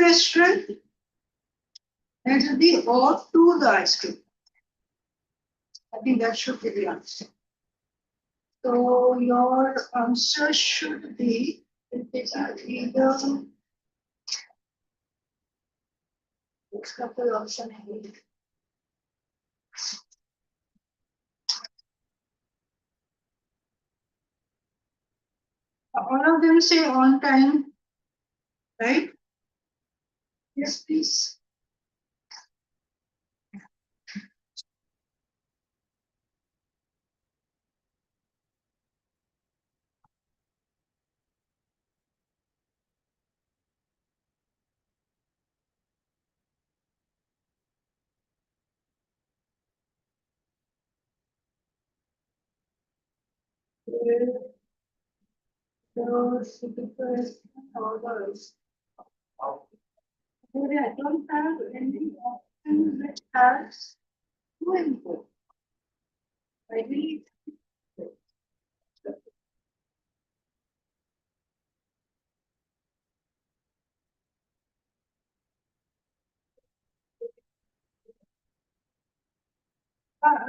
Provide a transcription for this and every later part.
restaurant, then it will be or to the ice cream. I think that should be the answer. So your answer should be either next couple option here. All of them say on time, right? Yes, please. Those orders. I don't have any option which has two input. I need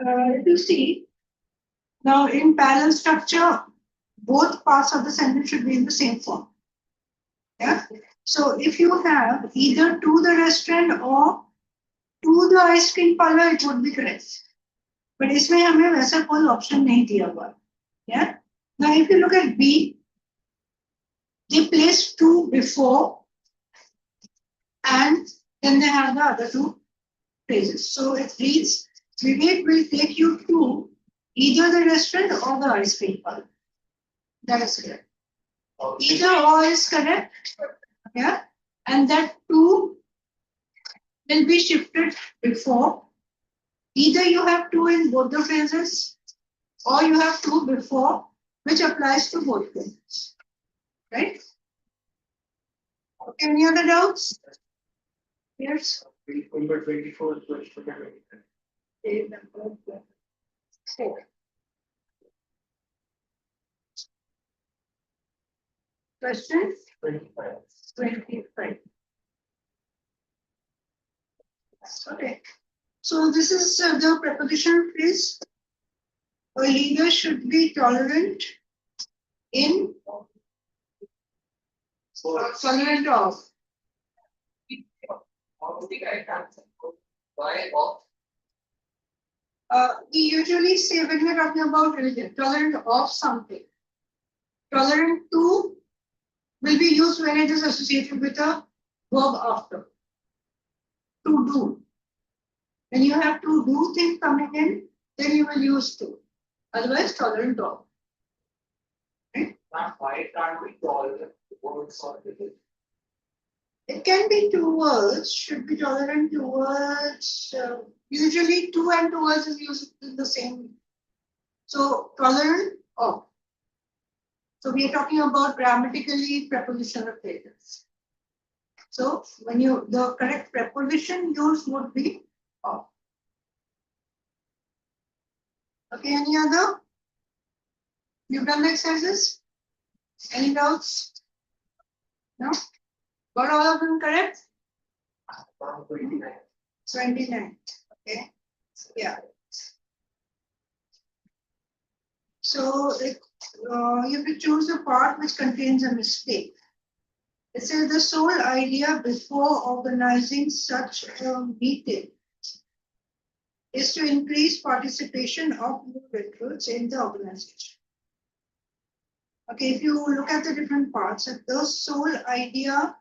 if you see now in parallel structure, both parts of the sentence should be in the same form. Yeah. So if you have either to the restaurant or to the ice cream parlor, it would be correct. But इसमें हमें वैसा कोई option नहीं दिया हुआ. Yeah. Now if you look at B, they place to before and then they have the other two phrases. So it reads, Vivek will take you to either the restaurant or the ice cream parlor. That is correct. Either or is correct. Yeah. And that two will be shifted before. Either you have two in both the phrases or you have two before, which applies to both phrases. Right? Okay, any other doubts? Yes. Number 24 is question number 4. Question 25. 25. Okay. So this is the preposition phrase. A leader should be tolerant in tolerant of. We usually say when we're talking about religion, tolerant of something. Tolerant to will be used when it is associated with a verb after. To do. When you have to do things coming in, then you will use to. Otherwise, tolerant of. Right? Why can't we tolerate words or religion? It can be two words, should be tolerant towards, usually two and towards is used in the same. So tolerant of. So we are talking about grammatically prepositional phrases. So when you, the correct preposition used would be of. Okay, any other? You've done the exercises? Any doubts? No? Got all of them correct? 29. Okay. Yeah. So you have to choose a part which contains a mistake. It says the sole idea before organizing such a meeting is to increase participation of new recruits in the organization. Okay, if you look at the different parts, the sole idea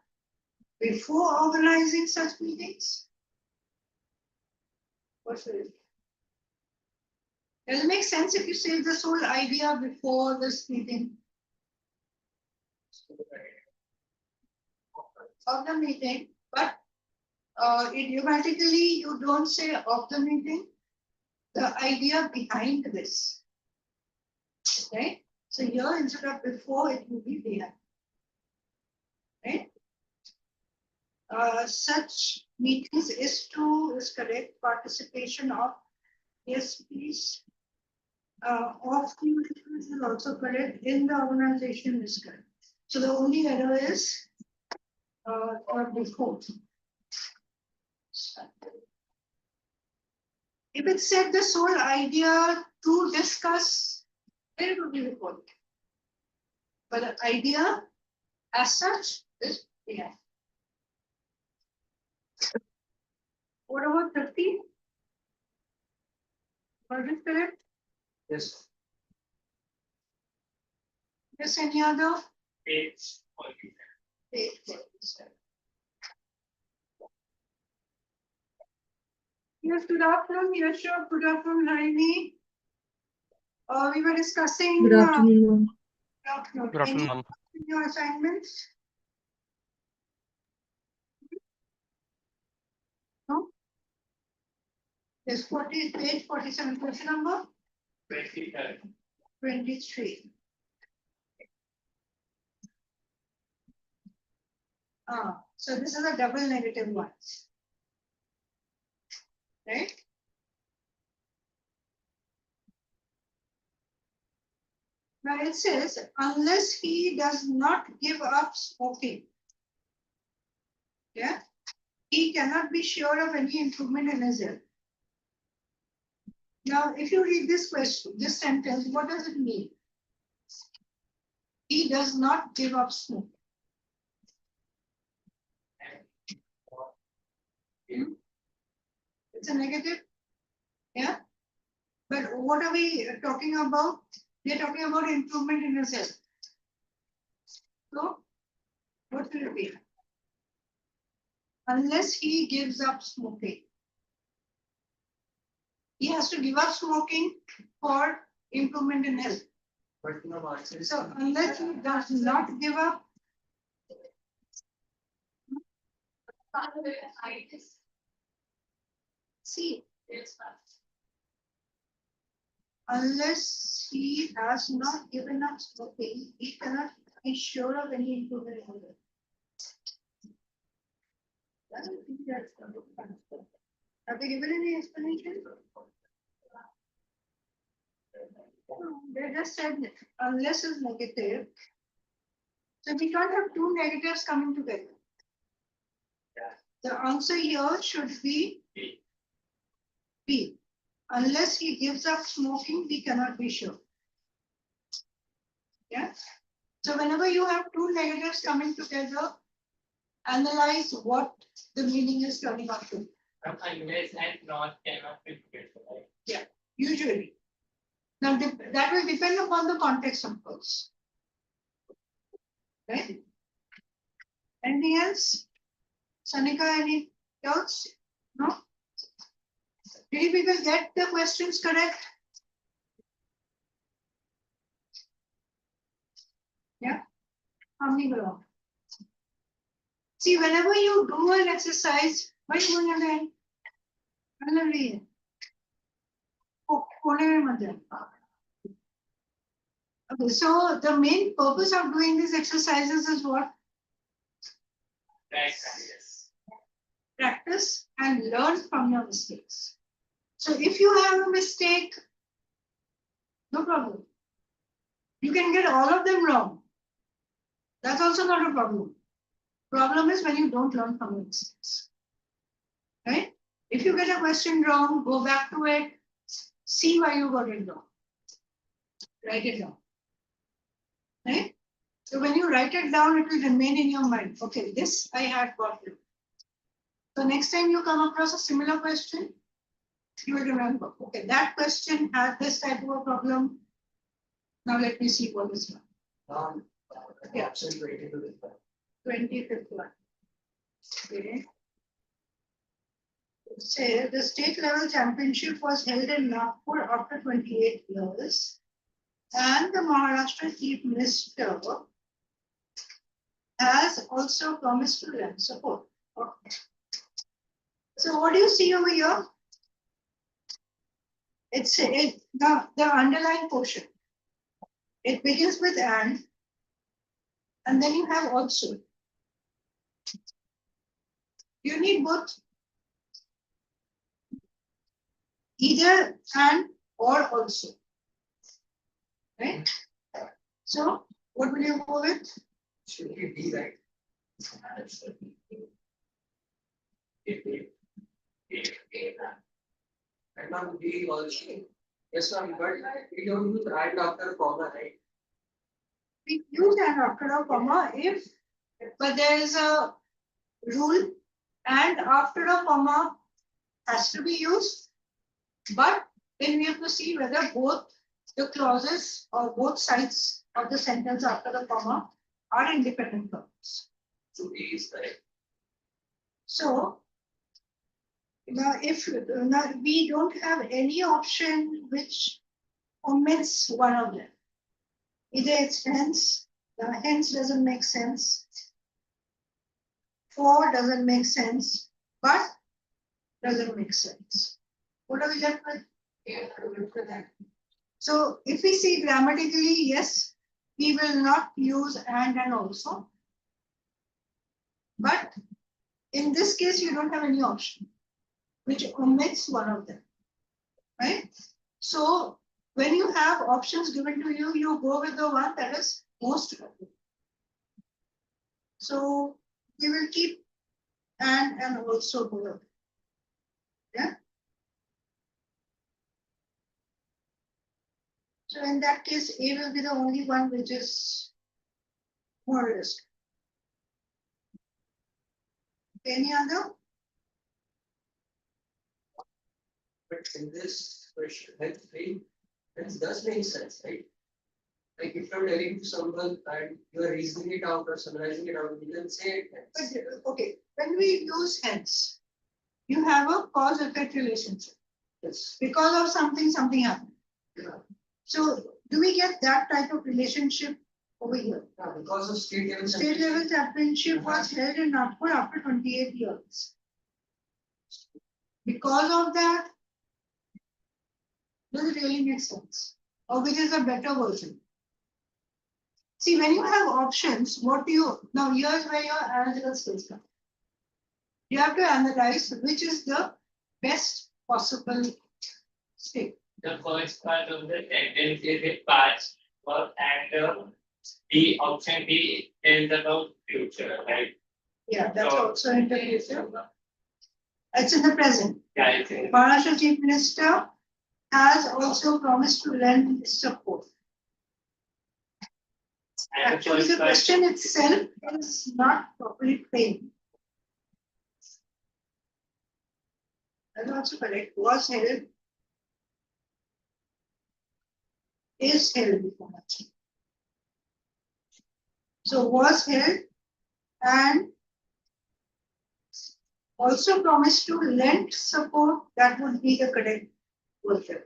before organizing such meetings, what should it be? Does it make sense if you say the sole idea before this meeting? Of the meeting, but idiomatically you don't say of the meeting, the idea behind this. Okay, so here instead of before, it will be behind. Right? Such meetings is correct. Participation of, yes, please. Of new recruits is also correct. In the organization is correct. So the only error is or before. If it said the sole idea to discuss, then it would be before. But the idea as such is yeah. What about 50? Was it correct? Yes. Yes, any other? It's. Yes, good afternoon, Yashok. Good afternoon, Harini. We were discussing. Good afternoon, ma'am. Good afternoon, Any ma'am. your assignments? No? Yes, 40, page 47, question number 23. So this is a double negative one. Right? Now it says, unless he does not give up smoking, yeah, he cannot be sure of any improvement in his health. Now, if you read this question, this sentence, what does it mean? He does not give up smoking. It's a negative, yeah. But what are we talking about? We are talking about improvement in his health. So, what will it be? Unless he gives up smoking. He has to give up smoking for improvement in health. So unless he does not give up, see, unless he has not given up smoking, he cannot be sure of any improvement in health. I don't think that's a good answer. Have they given any explanation? No, they just said that unless is negative. So we can't have two negatives coming together. The answer here should be B. Unless he gives up smoking, we cannot be sure. Yeah. So whenever you have two negatives coming together, analyze what the meaning is turning out to. Unless and not cannot be together, right? Yeah, usually. Now that will depend upon the context, of course. Right? Anything else? Sanika, any doubts? No? Did you people get the questions correct? Yeah? How many were? See, whenever you do an exercise, what are you going again? Okay, so the main purpose of doing these exercises is what? Yes. Practice and learn from your mistakes. So if you have a mistake, no problem. You can get all of them wrong. That's also not a problem. Problem is when you don't learn from your mistakes. Right? If you get a question wrong, go back to it, see why you got it wrong. Write it down. Right? So when you write it down, it will remain in your mind. Okay, this I had got it. So next time you come across a similar question, you will remember, okay, that question had this type of a problem. Now let me see what is wrong. Yeah. 25th one. Okay. Say the state level championship was held in Nagpur after 28 years, and the Maharashtra Chief Minister has also promised to lend support. Okay. So what do you see over here? It's the underlying portion. It begins with and then you have also. You need both. Either and or also. Right? So what will you go with? Should we be right? And now we also, yes, ma'am, but we don't use right after comma, right? We use and after a comma if, but there is a rule and after a comma has to be used. But then we have to see whether both the clauses or both sides of the sentence after the comma are independent clauses. So A is correct. So now if now we don't have any option which omits one of them. Either it's hence, the hence doesn't make sense. For doesn't make sense, but doesn't make sense. What are we left with? So if we see grammatically, yes, we will not use and also. But in this case, you don't have any option, which omits one of them, right? So when you have options given to you, you go with the one that is most relevant. So we will keep and also go. Yeah. So in that case, A will be the only one which is more risk. Any other? But in this question, hence does make sense, right? Like if you're telling to someone and you're reasoning it out or summarizing it out, you can say it hence. But okay, when we use hence, you have a cause effect relationship. Yes. Because of something, something happened. Yeah. So do we get that type of relationship over here? Yeah, because of state level. State level championship was held in Nagpur after 28 years. Because of that, does it really make sense? Or which is a better version? See, when you have options, what do you, now here's where your analytical skills come. You have to analyze which is the best possible state. The first part of the sentence is a past verb and the option B is about future, right? Yeah, that's So- also in the future. It's in the present. Yeah, it's in Maharashtra Chief Minister has also promised to lend support. and the Actually, first the part- question itself is not properly framed. That's also correct. Was held. Is held before mentioned. So was held and also promised to lend support, that would be the correct version.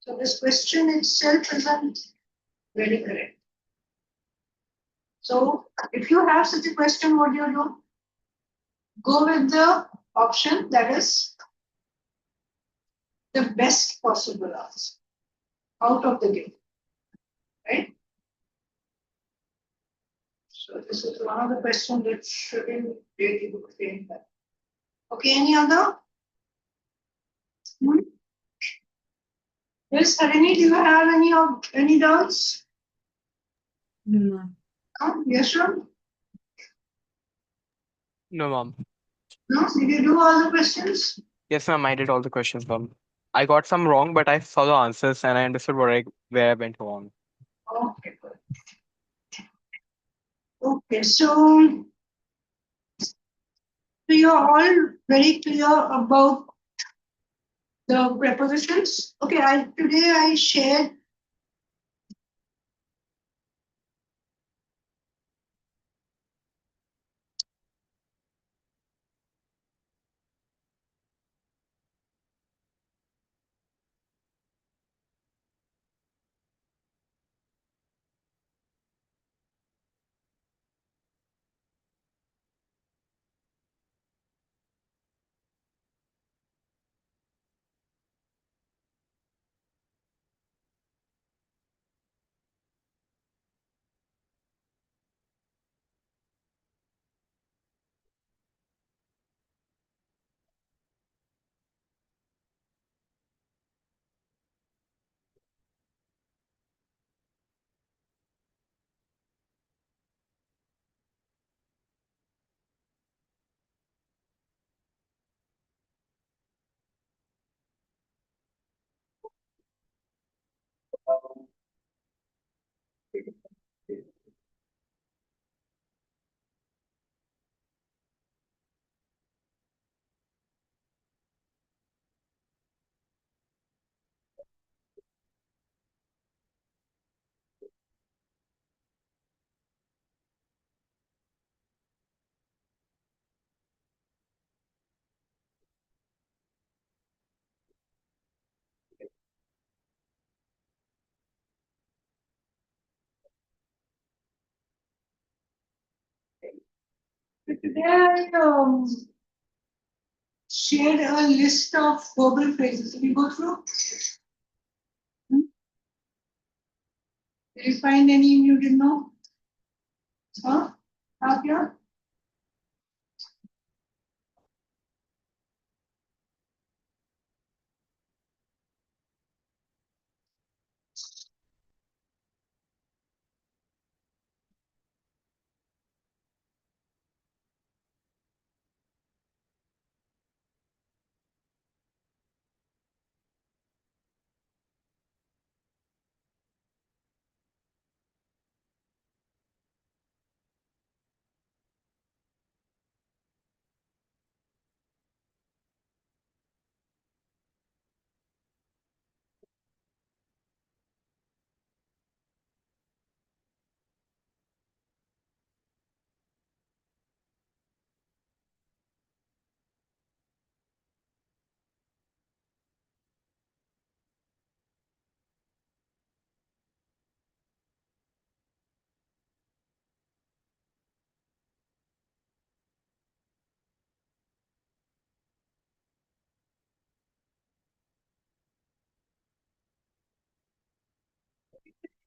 So this question itself isn't very correct. So if you have such a question, what do you do? Go with the option that is the best possible answer out of the gate, right? So this is one of the questions that shouldn't really be framed back. Okay, any other? Yes, Harini, do you have any doubts? No. Yes, sure. No, ma'am. No, did you do all the questions? Yes, ma'am. I did all the questions, ma'am. I got some wrong, but I saw the answers and I understood where I went wrong. Okay, good. Okay, so you're all very clear about the prepositions. Okay, today I shared Today I shared a list of verbal phrases. Can you go through? Did you find any you didn't know? Huh? Up here?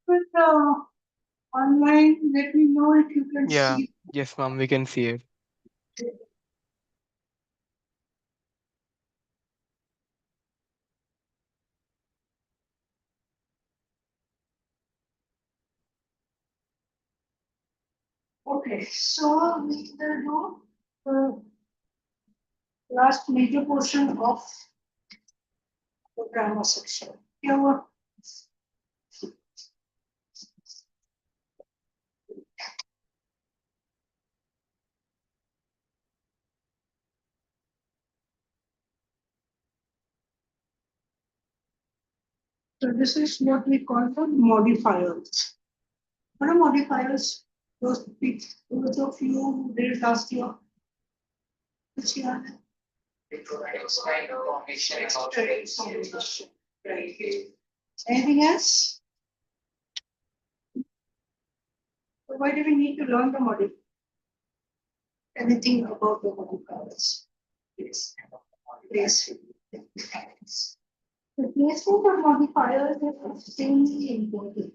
But online, let me know if you can Yeah. see. Yes, ma'am. We can see it. Okay, so we will do the last major portion of the grammar section. Here what? So this is what we call the modifiers. What are modifiers? Those of you who did it last year. Which year? It provides kind of information about Right. Anything else? So why do we need to learn the modifiers? Anything about the modifiers? Yes. Yes. The placement of modifiers is extremely important.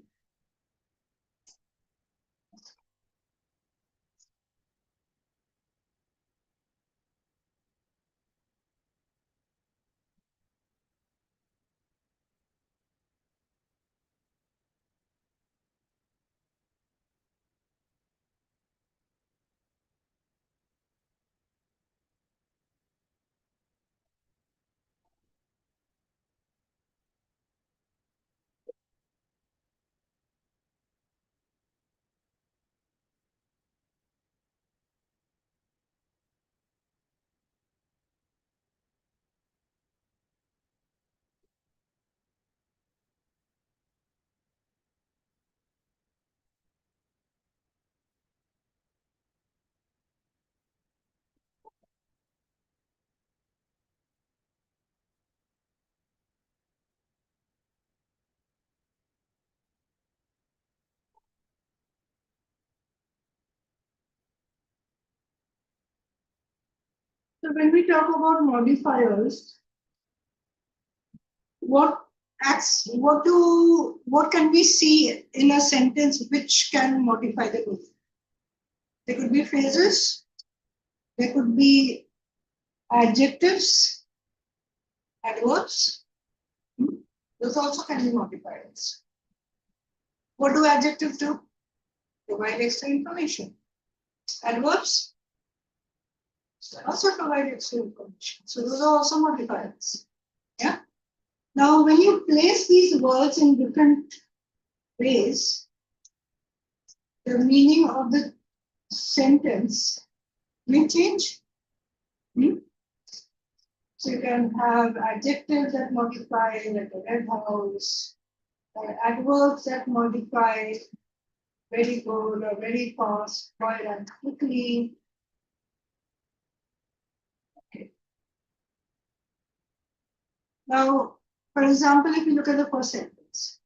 So when we talk about modifiers, what what can we see in a sentence which can modify the group? There could be phrases, there could be adjectives, adverbs. Those also can be modifiers. What do adjectives do? Provide extra information. Adverbs also provide extra information. So those are also modifiers. Yeah. Now, when you place these words in different ways, the meaning of the sentence may change. So you can have adjectives that modify, like a red house, or adverbs that modify very good or very fast, quiet and quickly. Okay. Now, for example, if you look at the first sentence,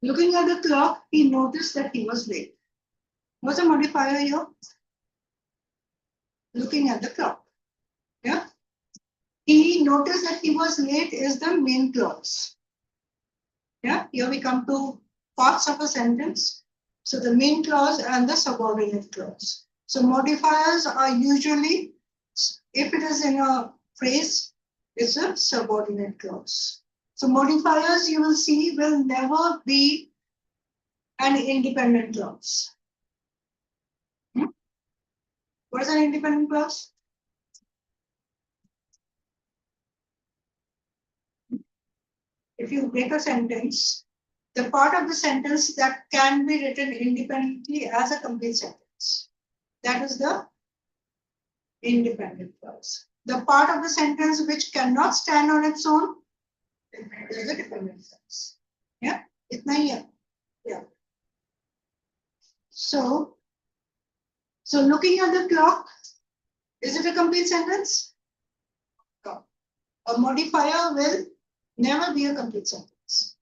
looking at the clock, he noticed that he was late. What's the modifier here? Looking at the clock. Yeah. He noticed that he was late is the main clause. Yeah. Here we come to parts of a sentence. So the main clause and the subordinate clause. So modifiers are usually, if it is in a phrase, it's a subordinate clause. So modifiers you will see will never be an independent clause. What is an independent clause? If you break a sentence, the part of the sentence that can be written independently as a complete sentence, that is the independent clause. The part of the sentence which cannot stand on its own is a dependent clause. Yeah, itna hi hai. Yeah. So looking at the clock, is it a complete sentence? No. A modifier will never be a complete sentence.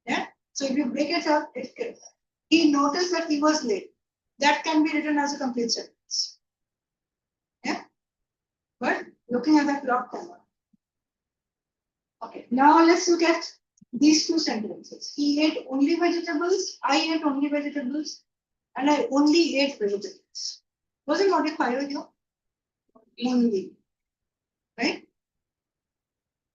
Yeah. So if you break it up, he noticed that he was late. That can be written as a complete sentence. Yeah. But looking at the clock cannot. Okay. Now let's look at these two sentences. He ate only vegetables. I ate only vegetables. And I only ate vegetables. Was it modifier here? Only. Right?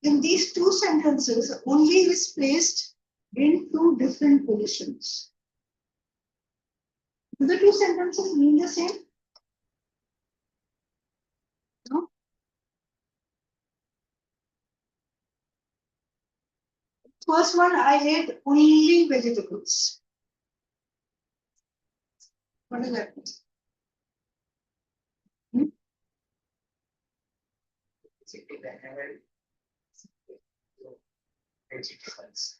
In these two sentences, only is placed in two different positions. Do the two sentences mean the same? No. First one, I ate only vegetables. What does that mean? Vegetables.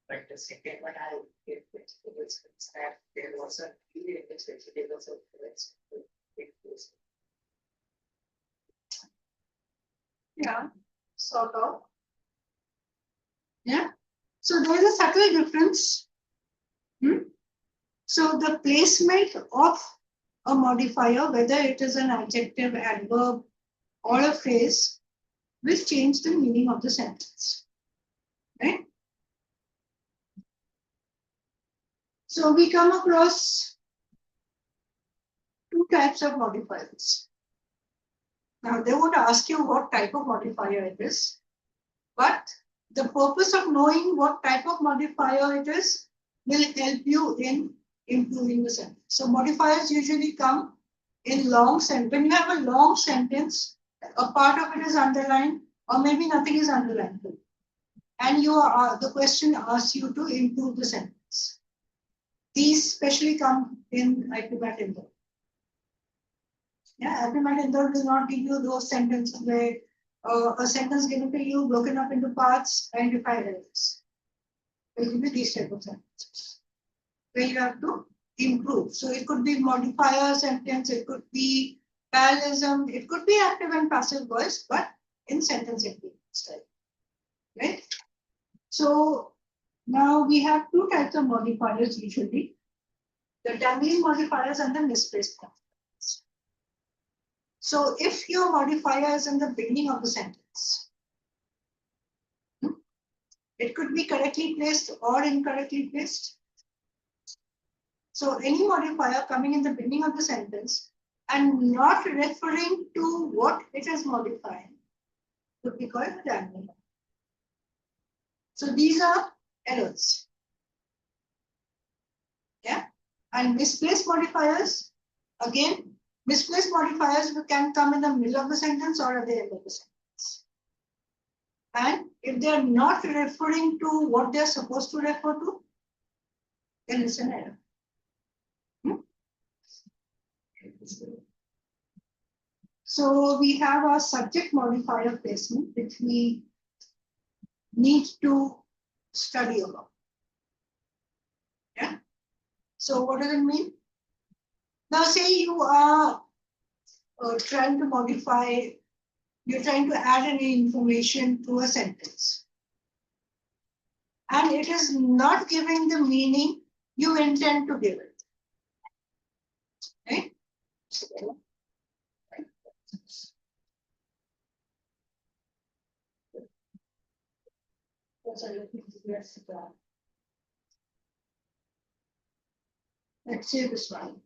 But the second one, I get vegetables, that there was a period in which vegetables were vegetables. Yeah, sort of. Yeah. So there is a subtle difference. So the placement of a modifier, whether it is an adjective, adverb, or a phrase, will change the meaning of the sentence. Right? So we come across two types of modifiers. Now they would ask you what type of modifier it is, but the purpose of knowing what type of modifier it is will help you in improving the sentence. So modifiers usually come in long sentence. When you have a long sentence, a part of it is underlined, or maybe nothing is underlined. And the question asks you to improve the sentence. These especially come in IPMAT Indore. Yeah, IPMAT Indore will not give you those sentences where a sentence given to you broken up into parts, identify errors. It will give you these type of sentences where you have to improve. So it could be modifier sentence, it could be parallelism, it could be active and passive voice, but in sentence improvement style. Right? So now we have two types of modifiers usually. The dangling modifiers and the misplaced modifiers. So if your modifier is in the beginning of the sentence, it could be correctly placed or incorrectly placed. So any modifier coming in the beginning of the sentence and not referring to what it is modifying would be called a dangling. So these are errors. Yeah. And misplaced modifiers, again, misplaced modifiers can come in the middle of the sentence or at the end of the sentence. And if they are not referring to what they are supposed to refer to, then it's an error. So we have our subject modifier placement, which we need to study about. Yeah. So what does it mean? Now say you are trying to modify, you're trying to add any information to a sentence. And it is not giving the meaning you intend to give it. Let's say this one.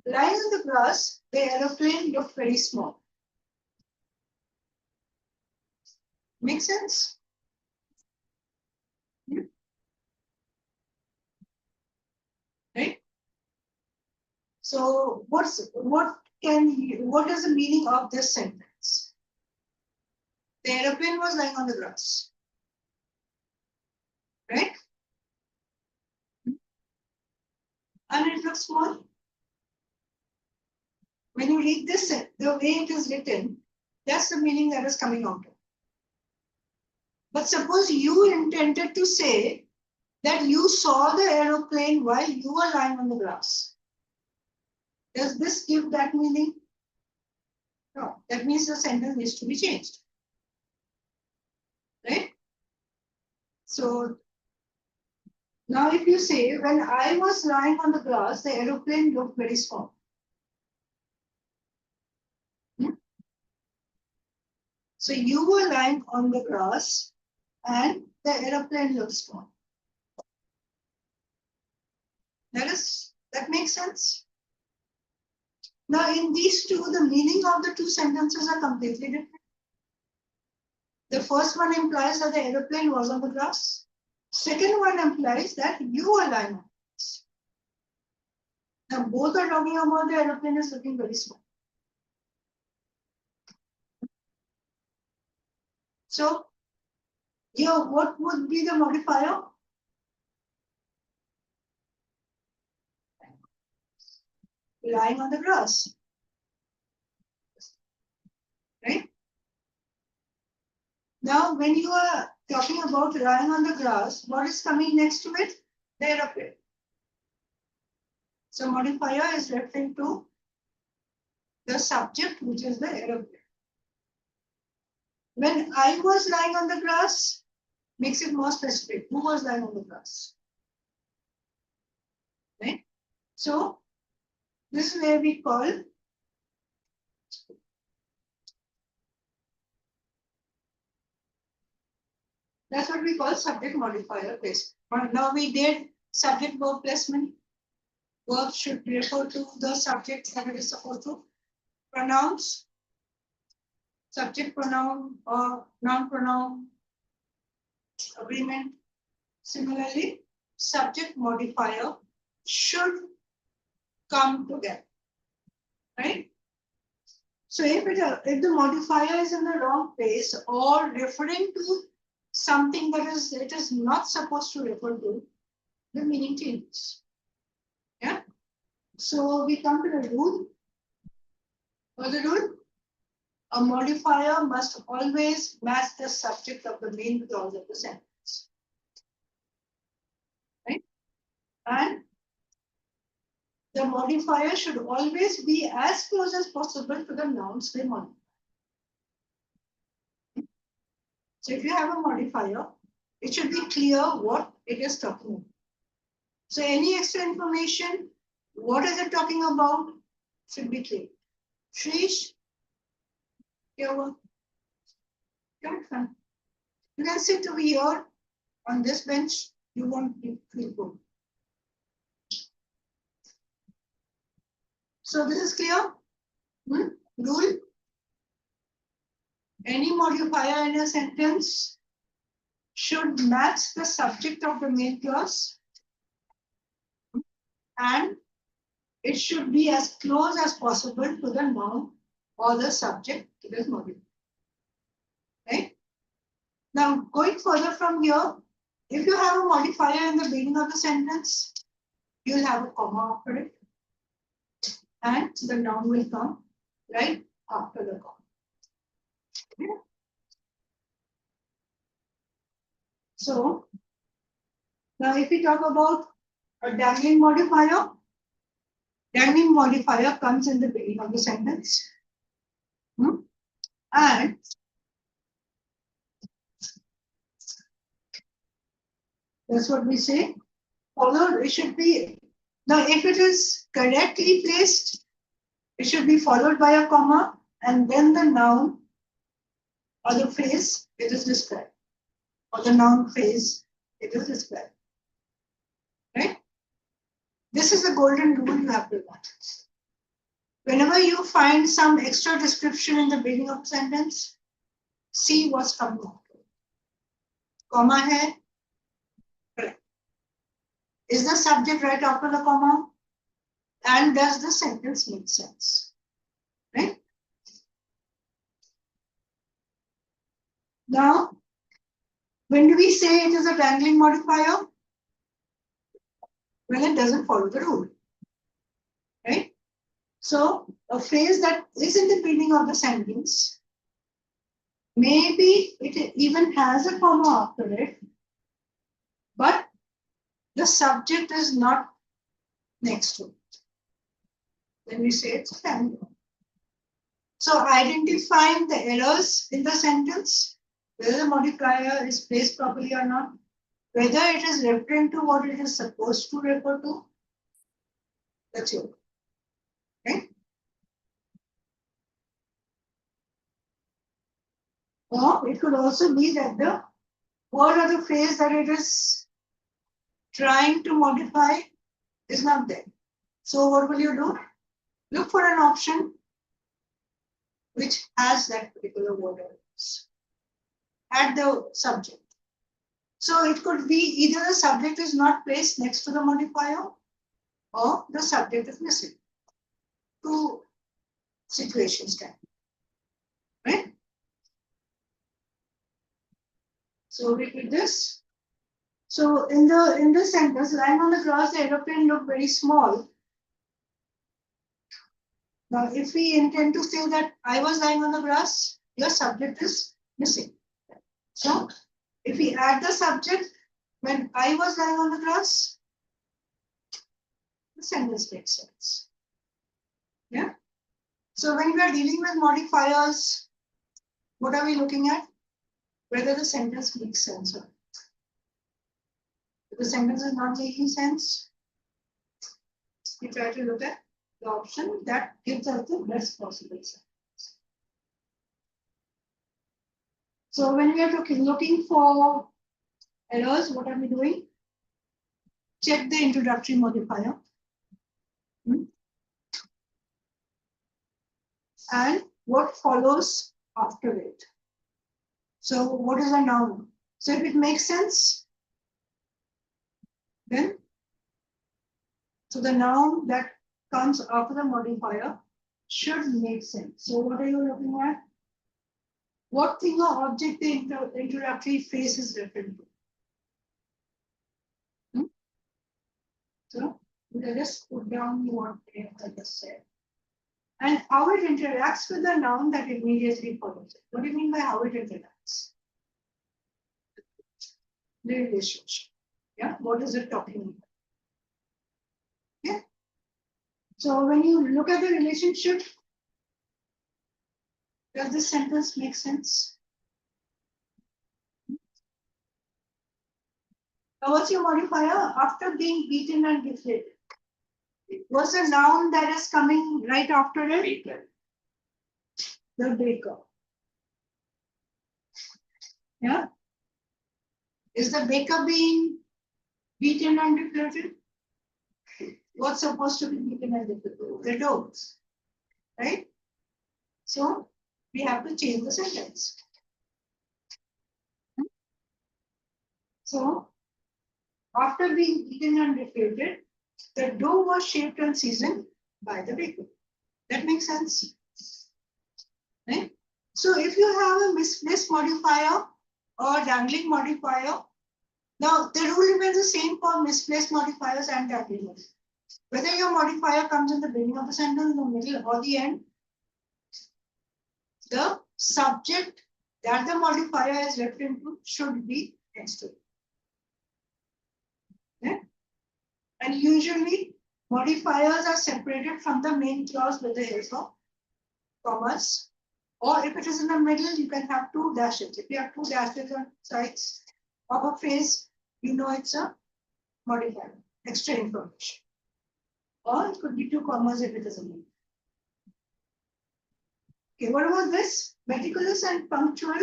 Lying on the grass, the aeroplane looked very small. Make sense? Right? So what is the meaning of this sentence? The aeroplane was lying on the grass. Right? And it looks small. When you read this, the way it is written, that's the meaning that is coming out. But suppose you intended to say that you saw the aeroplane while you were lying on the grass. Does this give that meaning? No, that means the sentence needs to be changed. Right? So now if you say, when I was lying on the grass, the aeroplane looked very small. So you were lying on the grass and the aeroplane looked small. That makes sense? Now in these two, the meaning of the two sentences are completely different. The first one implies that the aeroplane was on the grass. Second one implies that you were lying on the grass. Now both are talking about the aeroplane is looking very small. So here, what would be the modifier? Lying on the grass. Right? Now, when you are talking about lying on the grass, what is coming next to it? The aeroplane. So modifier is referring to the subject, which is the aeroplane. When I was lying on the grass, makes it more specific. Who was lying on the grass? Right? So this is where we call that's what we call subject modifier placement. Now we did subject verb placement. Verb should refer to the subject that it is supposed to. Pronouns, subject pronoun or noun pronoun agreement. Similarly, subject modifier should come together. Right? So if the modifier is in the wrong place or referring to something that it is not supposed to refer to, the meaning changes. Yeah. So we come to the rule. For the rule, a modifier must always match the subject of the main clause of the sentence. Right? And the modifier should always be as close as possible to the nouns they modify. So if you have a modifier, it should be clear what it is talking about. So any extra information, what is it talking about, should be clear. Shrish, your fine. You can sit over here on this bench. You won't feel good. So this is clear. Rule. Any modifier in a sentence should match the subject of the main clause, and it should be as close as possible to the noun or the subject it is modified. Right? Now, going further from here, if you have a modifier in the beginning of the sentence, you'll have a comma after it, and the noun will come right after the comma. Okay? So, now if we talk about a dangling modifier comes in the beginning of the sentence. And that's what we say. Although it should be, now if it is correctly placed, It should be followed by a comma and then the noun or the phrase it is described. Or the noun phrase it is described. Right? This is the golden rule you have to learn. Whenever you find some extra description in the beginning of a sentence, see what's coming after. Comma hai. Correct. Is the subject right after the comma? And does the sentence make sense? Right? Now, when do we say it is a dangling modifier? When it doesn't follow the rule. Right? So, a phrase that is in the beginning of the sentence, maybe it even has a comma after it, but the subject is not next to it. Then we say it's a dangling. So, identifying the errors in the sentence, whether the modifier is placed properly or not, whether it is referring to what it is supposed to refer to, that's your work. Okay? Or it could also be that the word or the phrase that it is trying to modify is not there. So what will you do? Look for an option which has that particular word or phrase at the subject. So it could be either the subject is not placed next to the modifier or the subject is missing. Two situations can be, right? So we did this. So in the sentence, lying on the grass, the aeroplane looked very small. Now, if we intend to say that I was lying on the grass, your subject is missing. So if we add the subject when I was lying on the grass, the sentence makes sense. Yeah. So when we are dealing with modifiers, what are we looking at? Whether the sentence makes sense or not. If the sentence is not making sense, we try to look at the option that gives us the best possible sentence. So when we are looking for errors, what are we doing? Check the introductory modifier. And what follows after it. So what is a noun? So if it makes sense, then so the noun that comes after the modifier should make sense. So what are you looking at? What thing or object the introductory phrase is referring to? So let us put down what I just said. And how it interacts with the noun that immediately follows it. What do you mean by how it interacts? The relationship. Yeah, what is it talking about? Yeah. So when you look at the relationship, does this sentence make sense? Now what's your modifier? After being beaten and deflated. What's the noun that is coming right after it? Baker. The baker. Yeah. Is the baker being beaten and deflated? What's supposed to be beaten and deflated? The dough. Right? So we have to change the sentence. So after being beaten and deflated, the dough was shaped and seasoned by the baker. That makes sense. Right? So if you have a misplaced modifier or dangling modifier, now the rule remains the same for misplaced modifiers and dangling modifiers. Whether your modifier comes in the beginning of the sentence, in the middle, or the end, the subject that the modifier is referring to should be next to it. Yeah? And usually, modifiers are separated from the main clause with the help of commas. Or if it is in the middle, you can have two dashes. If you have two dashes on sides of a phrase, you know it's a modifier, extra information. Or it could be two commas if it is a middle. Okay, what about this? Meticulous and punctual.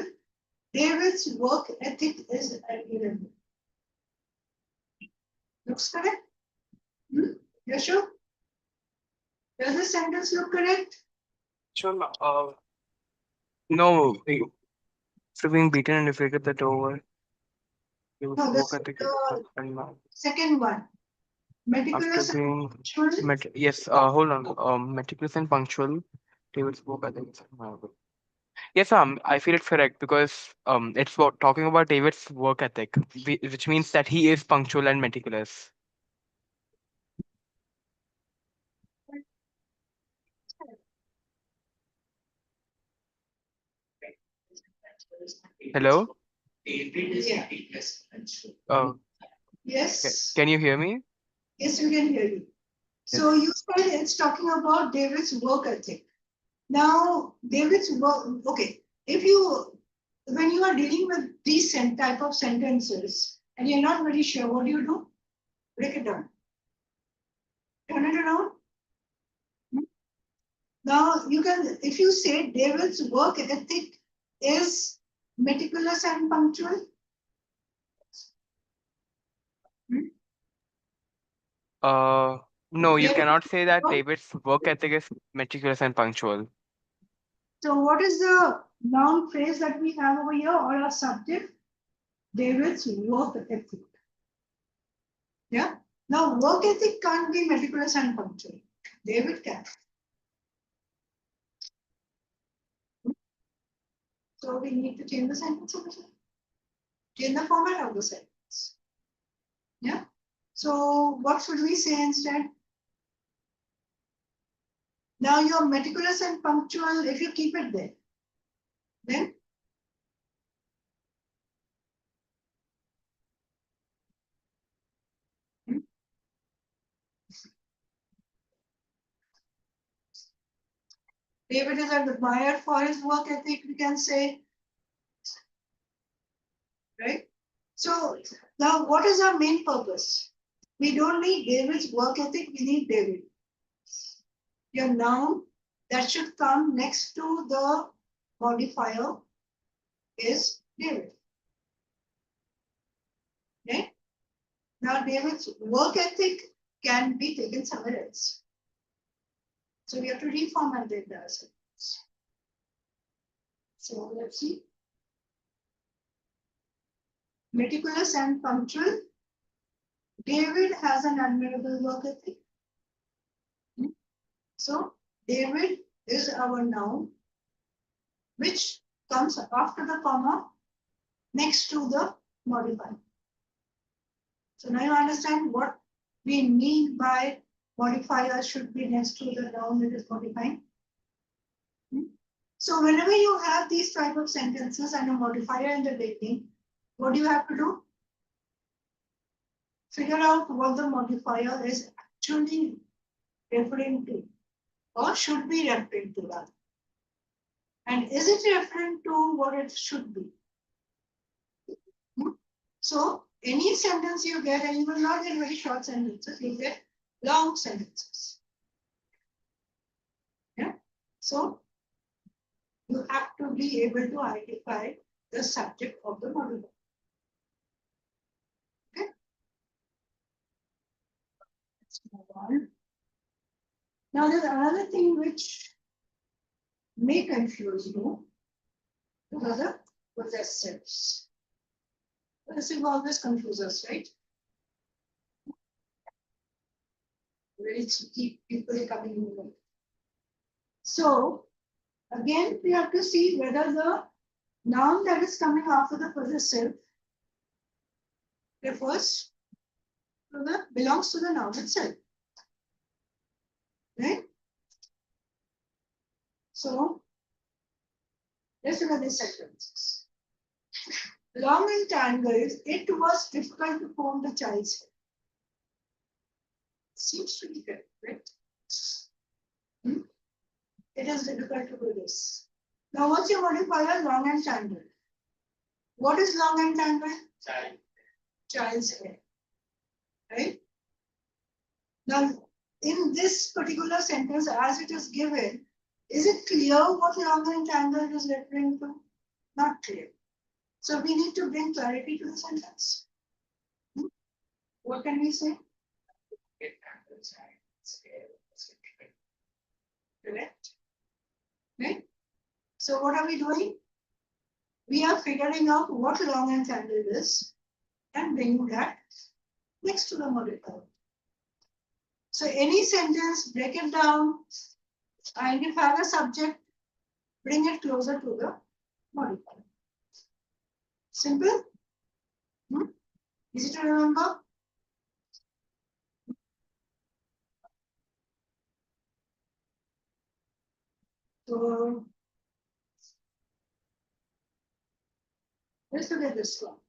David's work ethic is admirable. Looks correct? You sure? Does the sentence look correct? Sure. No. So being beaten and defeated that over. He was No, work this ethic the and second one. after Meticulous and being punctual. yes, hold on. Meticulous and punctual. David's work ethic is admirable. Yes, I feel it's correct because it's about talking about David's work ethic, which means that he is punctual and meticulous. Hello. David is Yeah. meticulous and so. Okay. Yes. Can you hear me? Yes, we can hear you. So you said it's talking about David's work ethic. Now, David's work, okay, when you are dealing with these type of sentences and you're not very sure, what do? Break it down. Turn it around. Now, you can, if you say David's work ethic is meticulous and punctual. No, you David- cannot say that David's work ethic is meticulous and punctual. So what is the noun phrase that we have over here or a subject? David's work ethic. Yeah. Now, work ethic can't be meticulous and punctual. David can. So we need to change the sentence over here. Change the format of the sentence. Yeah. So what should we say instead? Now you're meticulous and punctual if you keep it there. Then David is admired for his work ethic, we can say. Right? So now what is our main purpose? We don't need David's work ethic, we need David. Your noun that should come next to the modifier is David. Okay? Now David's work ethic can be taken somewhere else. So we have to reformat the entire sentence. So let's see. Meticulous and punctual. David has an admirable work ethic. So David is our noun, which comes after the comma next to the modifier. So now you understand what we mean by modifier should be next to the noun that is modifying. So whenever you have these type of sentences and a modifier in the beginning, what do you have to do? Figure out what the modifier is actually referring to or should be referring to that. And is it referring to what it should be? So any sentence you get, and you will not get very short sentences, you get long sentences. Yeah. So you have to be able to identify the subject of the modifier. Okay. Let's move on. Now there's another thing which may confuse you. Those are the possessives. Possessive always confuse us, right? Very cheeky people coming in. So again, we have to see whether the noun that is coming after the possessive refers to the belongs to the noun itself. Right? So let's look at these sentences. Long and tangled, it was difficult to comb the child's hair. Seems to be correct, right? It is difficult to do this. Now, what's your modifier? Long and tangled. What is long and tangled? Child. Child's hair. Right? Now, in this particular sentence, as it is given, Is it clear what long and tangled is referring to? Not clear. So we need to bring clarity to the sentence. What can we say? It happens and scale. Correct. Right? So what are we doing? We are figuring out what long and tangled is and bringing that next to the modifier. So any sentence, break it down, identify the subject, bring it closer to the modifier. Simple? Easy to remember? So let's look at this one.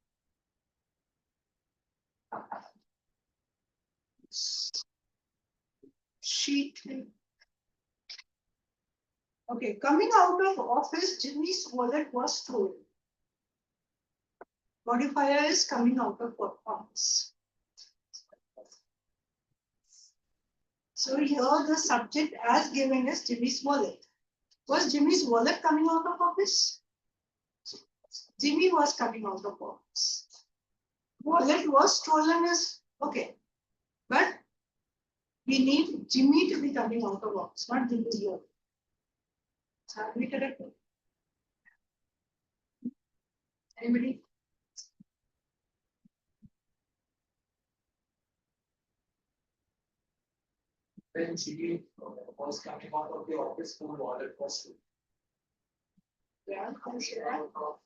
Sheet. Okay, coming out of office, Jimmy's wallet was stolen. Modifier is coming out of office. So here the subject as given is Jimmy's wallet. Was Jimmy's wallet coming out of office? Jimmy was coming out of office. Wallet was stolen is okay. But we need Jimmy to be coming out of office, not Jimmy's wallet. Are we correct? Anybody? When Jimmy was coming out of the office, full wallet was Yeah, I'm sure. Now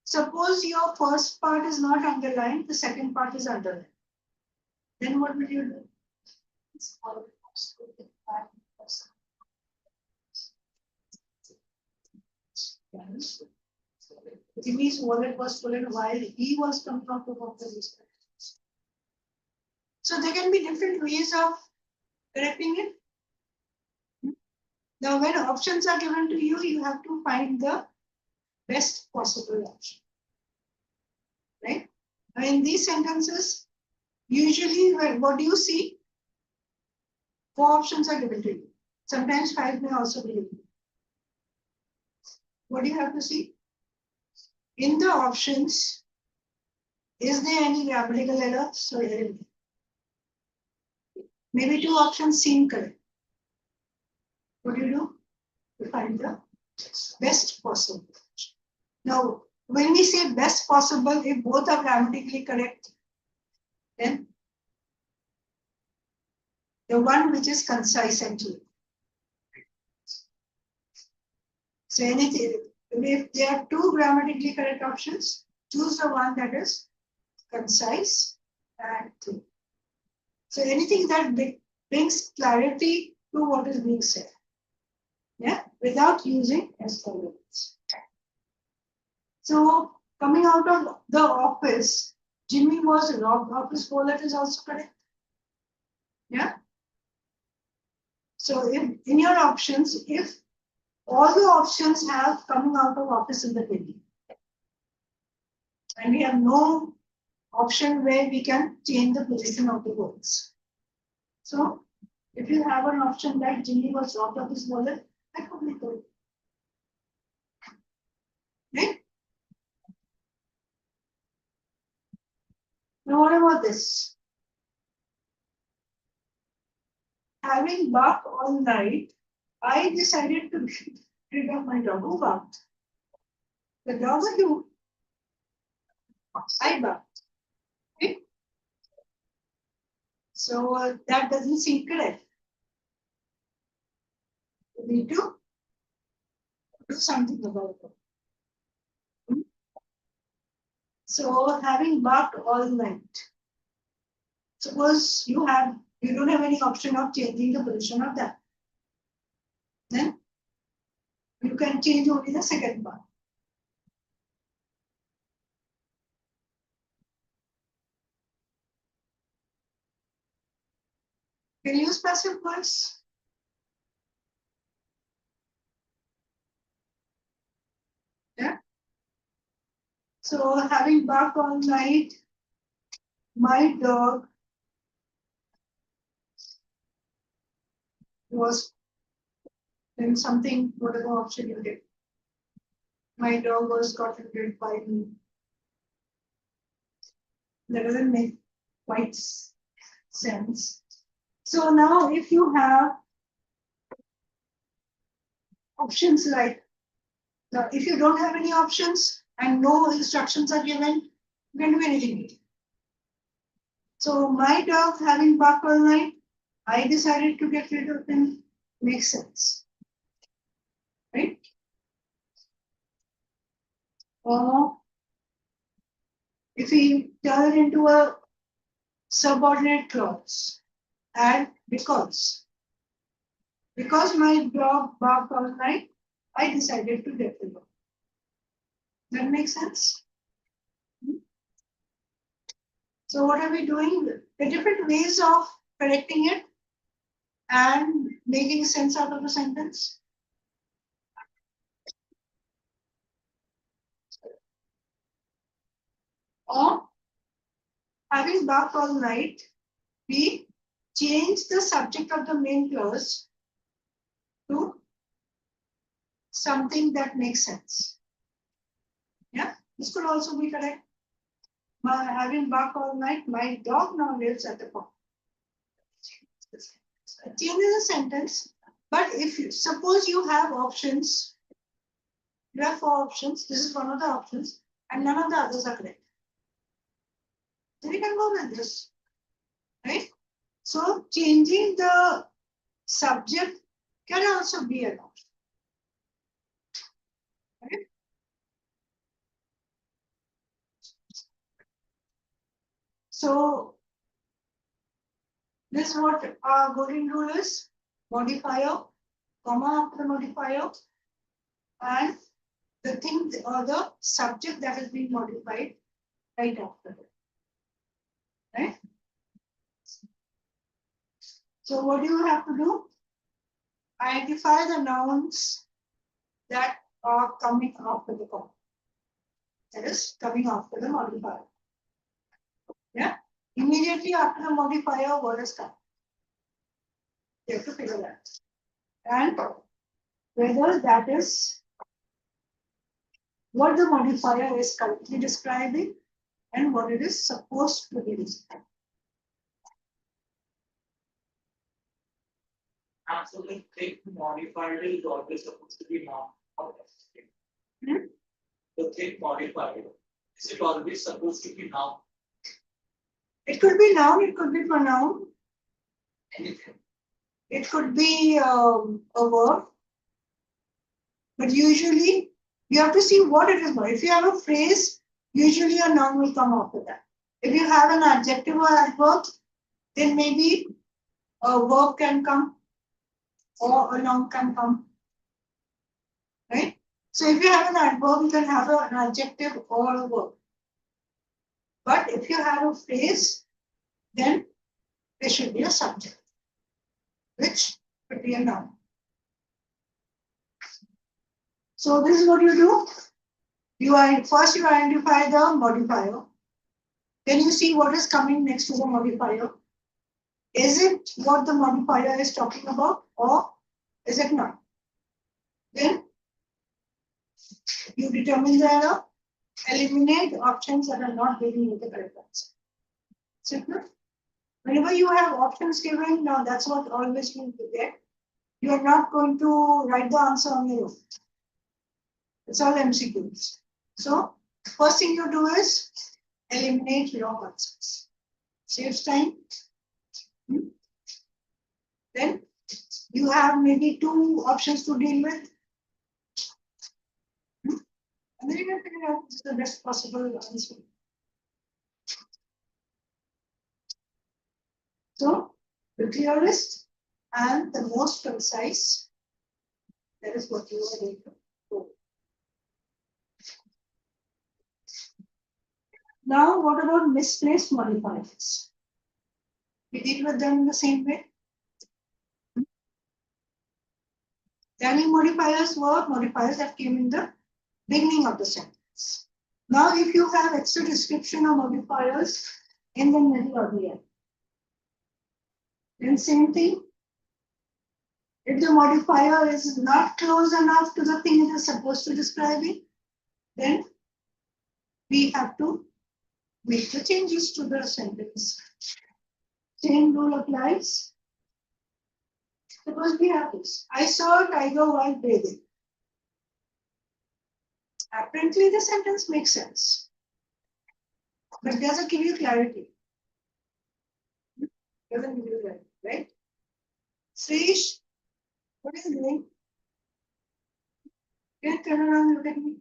Suppose your first part is not underlined, the second part is underlined. Then what will you do? Jimmy's wallet was stolen while he was coming out of office. So there can be different ways of correcting it. Now, when options are given to you, you have to find the best possible option. Right? Now, in these sentences, usually, what do you see? 4 options are given to you. Sometimes 5 may also be given. What do you have to see? In the options, is there any grammatical error? So, maybe 2 options seem correct. What do you do? You find the best possible. Now, when we say best possible, if both are grammatically correct, then the one which is concise and clear. So anything, if there are 2 grammatically correct options, choose the one that is concise and clear. So anything that brings clarity to what is being said. Yeah, without using externals. So coming out of the office, Jimmy was robbed. Office wallet is also correct. Yeah. So if in your options, if all the options have coming out of office in the beginning, and we have no option where we can change the position of the words. So if you have an option like Jimmy was robbed of his wallet, that could be good. Right? Now what about this? Having barked all night, I decided to get rid of my dog. Who barked? The dog or you? I barked. Okay? So that doesn't seem correct. You need to do something about it. So having barked all night. Suppose you don't have any option of changing the position of that. Then you can change only the second part. Can you use passive voice? Yeah. So having barked all night, my dog was then something, whatever option you did. My dog was gotten rid by me. That doesn't make quite sense. So now if you have options like, now if you don't have any options and no instructions are given, you can do anything. So my dog having barked all night, I decided to get rid of him. Makes sense. Right? Or if we turn it into a subordinate clause, and because my dog barked all night, I decided to get rid of him. That makes sense? So what are we doing? The different ways of correcting it and making sense out of the sentence. Or having barked all night, we change the subject of the main clause to something that makes sense. Yeah, this could also be correct. My having barked all night, my dog now lives at the park. It changes the sentence, but if you suppose you have options, you have 4 options, this is one of the options, and none of the others are correct. So we can go with this, right? So changing the subject can also be an option. Right? So this is what our golden rule is: modifier, comma after the modifier, and the thing or the subject that is being modified right after it. Right? So what do you have to do? Identify the nouns that are coming after the comma. That is coming after the modifier. Yeah. Immediately after the modifier, what is coming? You have to figure that. And whether that is what the modifier is currently describing and what it is supposed to be describing. Absolutely, thick modifier is always supposed to be noun. Hmm? The thick modifier, is it always supposed to be noun? It could be noun, it could be pronoun, Anything. it could be a verb. But usually you have to see what it is. If you have a phrase, usually a noun will come after that. If you have an adjective or adverb, then maybe a verb can come or a noun can come. Right? So if you have an adverb, you can have an adjective or a verb. But if you have a phrase, then there should be a subject, which could be a noun. So this is what you do. First you identify the modifier. Then you see what is coming next to the modifier. Is it what the modifier is talking about or is it not? Then you determine the error, eliminate options that are not giving you the correct answer. Simple. Whenever you have options given, now that's what always you get. You are not going to write the answer on your own. It's all MCQs. So first thing you do is eliminate your answers. Saves time. Then you have maybe 2 options to deal with. And then you can figure out the best possible answer. So the clearest and the most concise, that is what you are going to do. Now, what about misplaced modifiers? We deal with them in the same way. Timing modifiers were modifiers that came in the beginning of the sentence. Now, if you have extra description of modifiers in the middle or the end, then same thing. If the modifier is not close enough to the thing it is supposed to describe it, then we have to make the changes to the sentence. Same rule applies. Suppose we have this. I saw a tiger while bathing. Apparently the sentence makes sense. But does it give you clarity? Doesn't give you clarity, right? Srish, what is you doing? Can you turn around and look at me?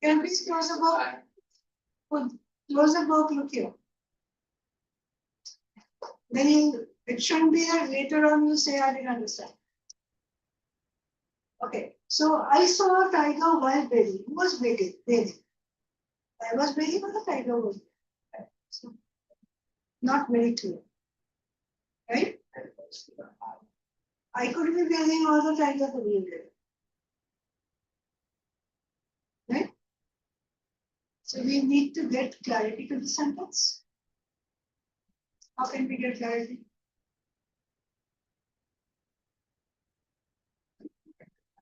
Can you please close the book? Close the book, look here. Then it shouldn't be that later on you say I didn't understand. Okay, so I saw a tiger while bathing. Who was bathing? I was bathing or the tiger was bathing? So, not very clear. Right? I could be bathing or the tiger could be bathing. Right? So we need to get clarity to the sentence. How can we get clarity?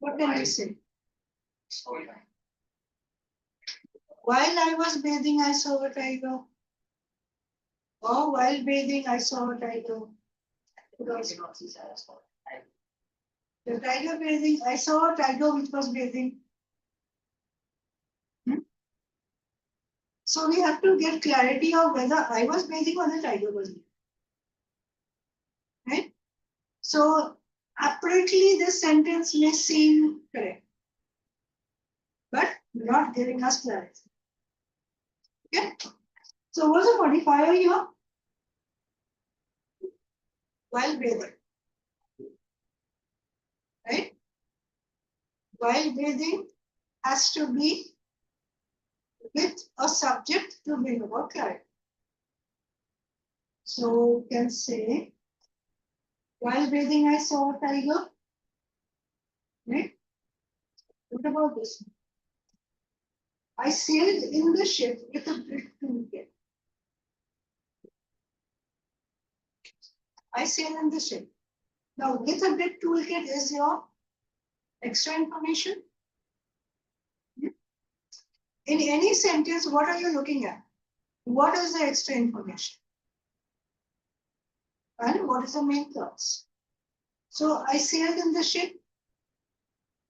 What can I say? While I was bathing, I saw a tiger. Or while bathing, I saw a tiger. Because the tiger bathing, I saw a tiger which was bathing. So we have to get clarity of whether I was bathing or the tiger was bathing. Right? So apparently this sentence may seem correct, but not giving us clarity. Okay? So what's the modifier here? While bathing. Right? While bathing has to be with a subject to bring about clarity. So we can say, while bathing, I saw a tiger. Right? What about this? I sailed in the ship with a big toolkit. I sail in the ship. Now, with a big toolkit is your extra information. In any sentence, what are you looking at? What is the extra information? And what is the main clause? So I sailed in the ship.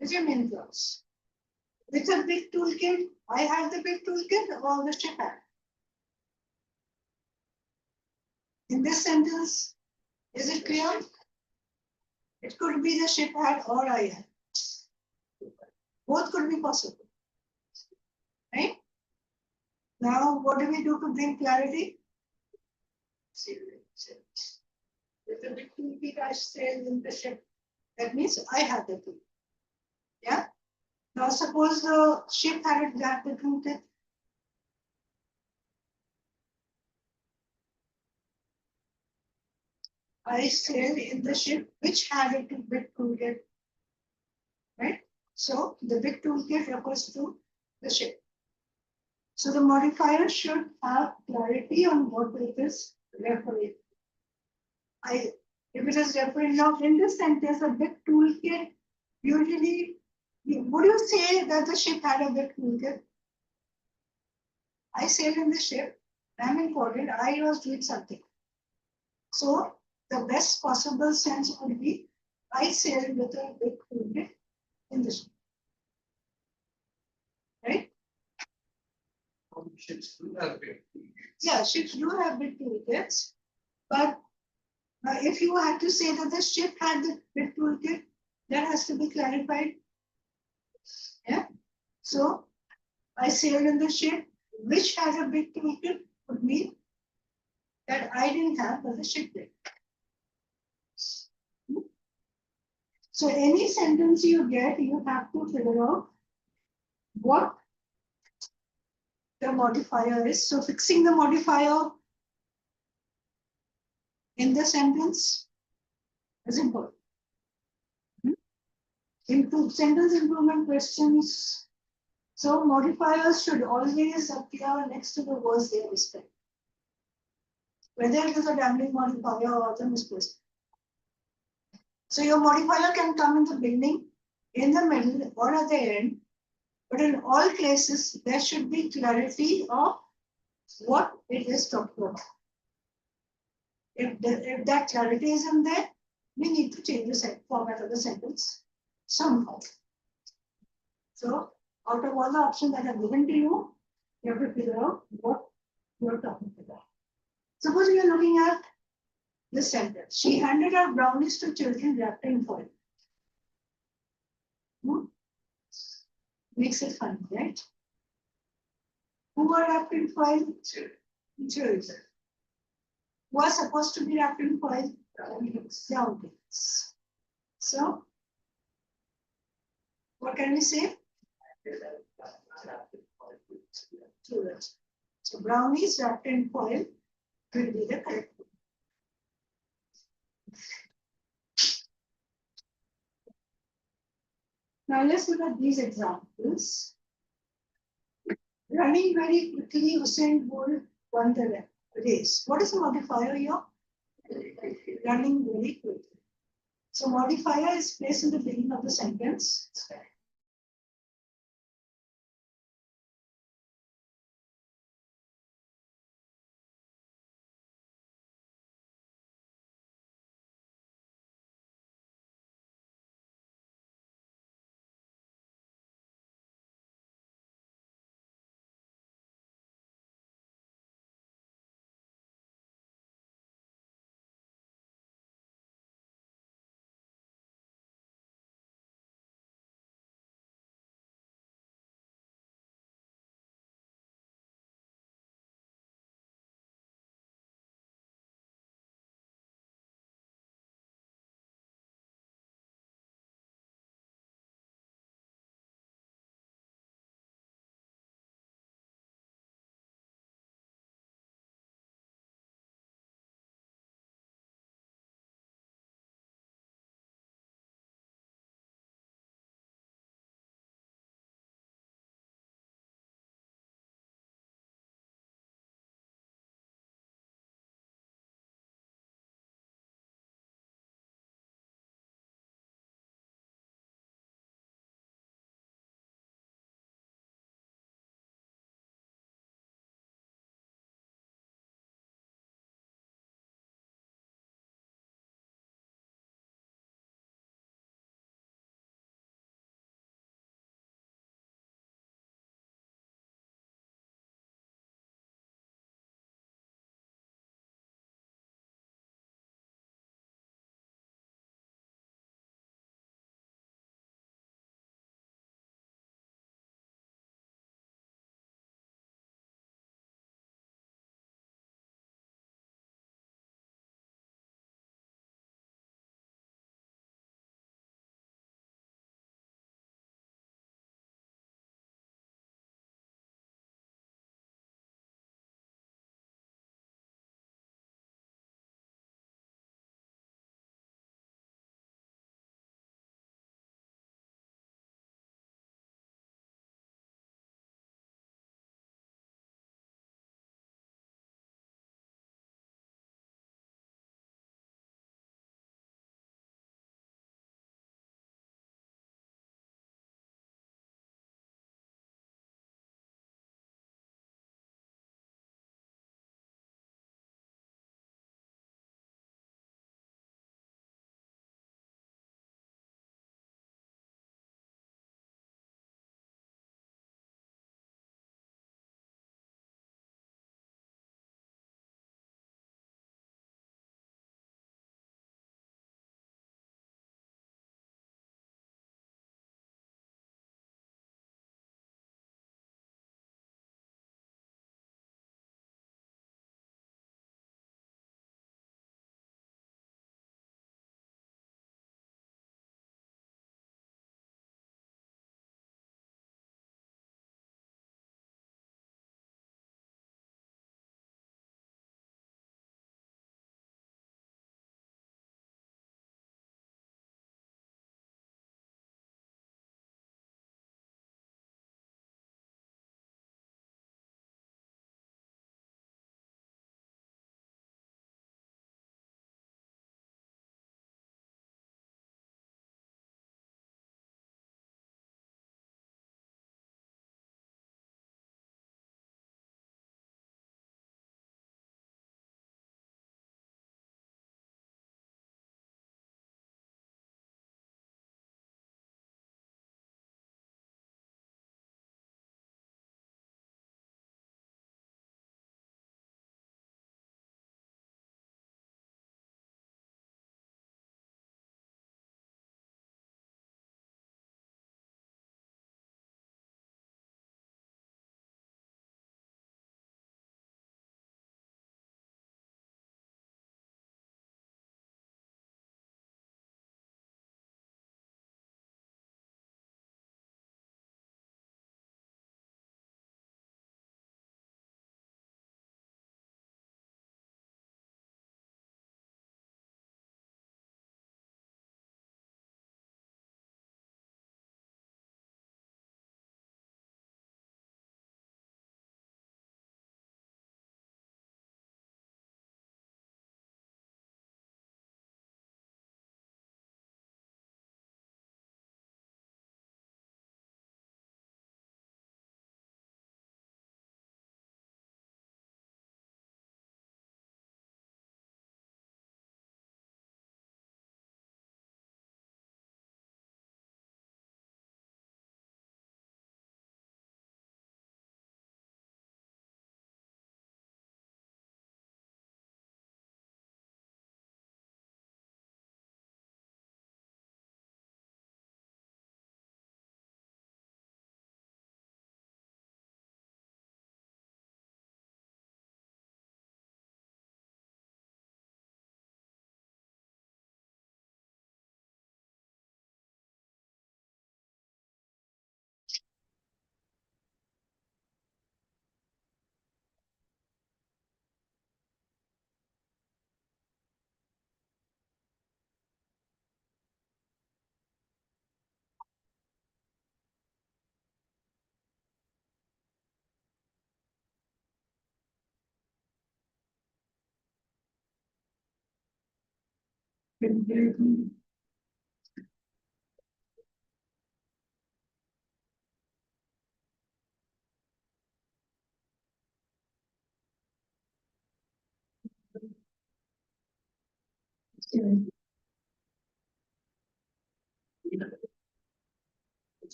Is your main clause. With a big toolkit, I had the big toolkit or the ship had. In this sentence, is it clear? It could be the ship had or I had. Both could be possible. Right? Now, what do we do to bring clarity? With the big toolkit, I sailed in the ship. That means I had the tool. Yeah? Now, suppose the ship had the toolkit. I sailed in the ship which had a big toolkit. Right? So the big toolkit refers to the ship. So the modifier should have clarity on what it is referring. If it is referring now in this sentence, a big toolkit, usually, would you say that the ship had a big toolkit? I sailed in the ship, I'm important, I was doing something. So the best possible sense would be, I sailed with a big toolkit in the ship. Right? Ships do have big. Yeah, ships do have big toolkits, but if you had to say that the ship had the big toolkit, that has to be clarified. Yeah. So I sailed in the ship which has a big toolkit would mean that I didn't have, but the ship did. So any sentence you get, you have to figure out what the modifier is. So fixing the modifier in the sentence is important. Sentence improvement questions. So modifiers should always appear next to the words they respect. whether it is a damping modifier or the misplacement. So your modifier can come in the beginning, in the middle, or at the end, but in all cases, there should be clarity of what it is talking about. If that clarity isn't there, we need to change the format of the sentence somehow. So, out of all the options that are given to you, you have to figure out what you're talking about. Suppose we are looking at this sentence. She handed out brownies to children wrapped in foil. Makes it funny, right? Who were wrapped in foil? Children. Who are supposed to be wrapped in foil? Young kids. So, what can we say? Children. So, brownies wrapped in foil will be the correct one. Now let's look at these examples. Running very quickly, Usain Bolt won the race. What is the modifier here? Running very quickly. So modifier is placed in the beginning of the sentence.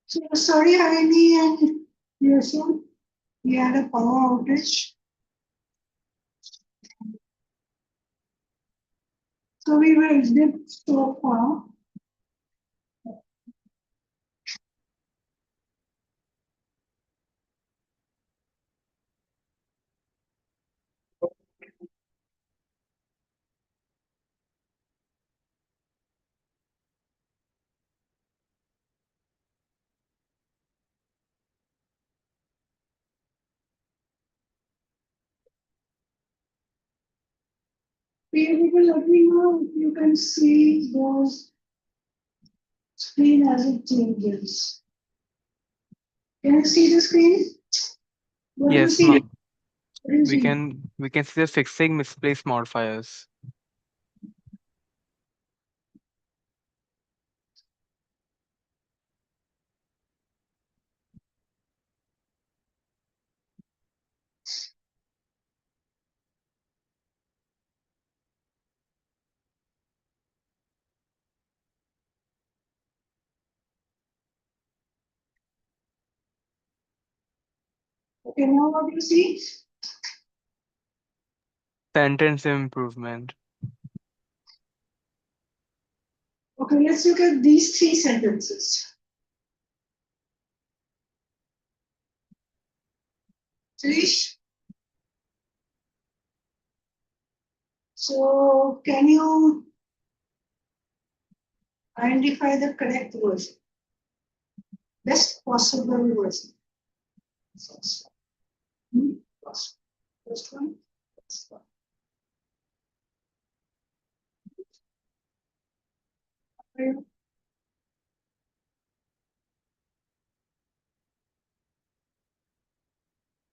So sorry, Harini and Yusuf, we had a power outage. So we will exit so far. You will let me know if you can see those screen as it changes. Can you see the screen? What do you Yes, see? ma'am. What do you We see? can see the fixing misplaced modifiers. Okay, now what do you see? Sentence improvement. Okay, let's look at these three sentences. Trish? So can you identify the correct version? Best possible version. First one. First one. First one. Okay.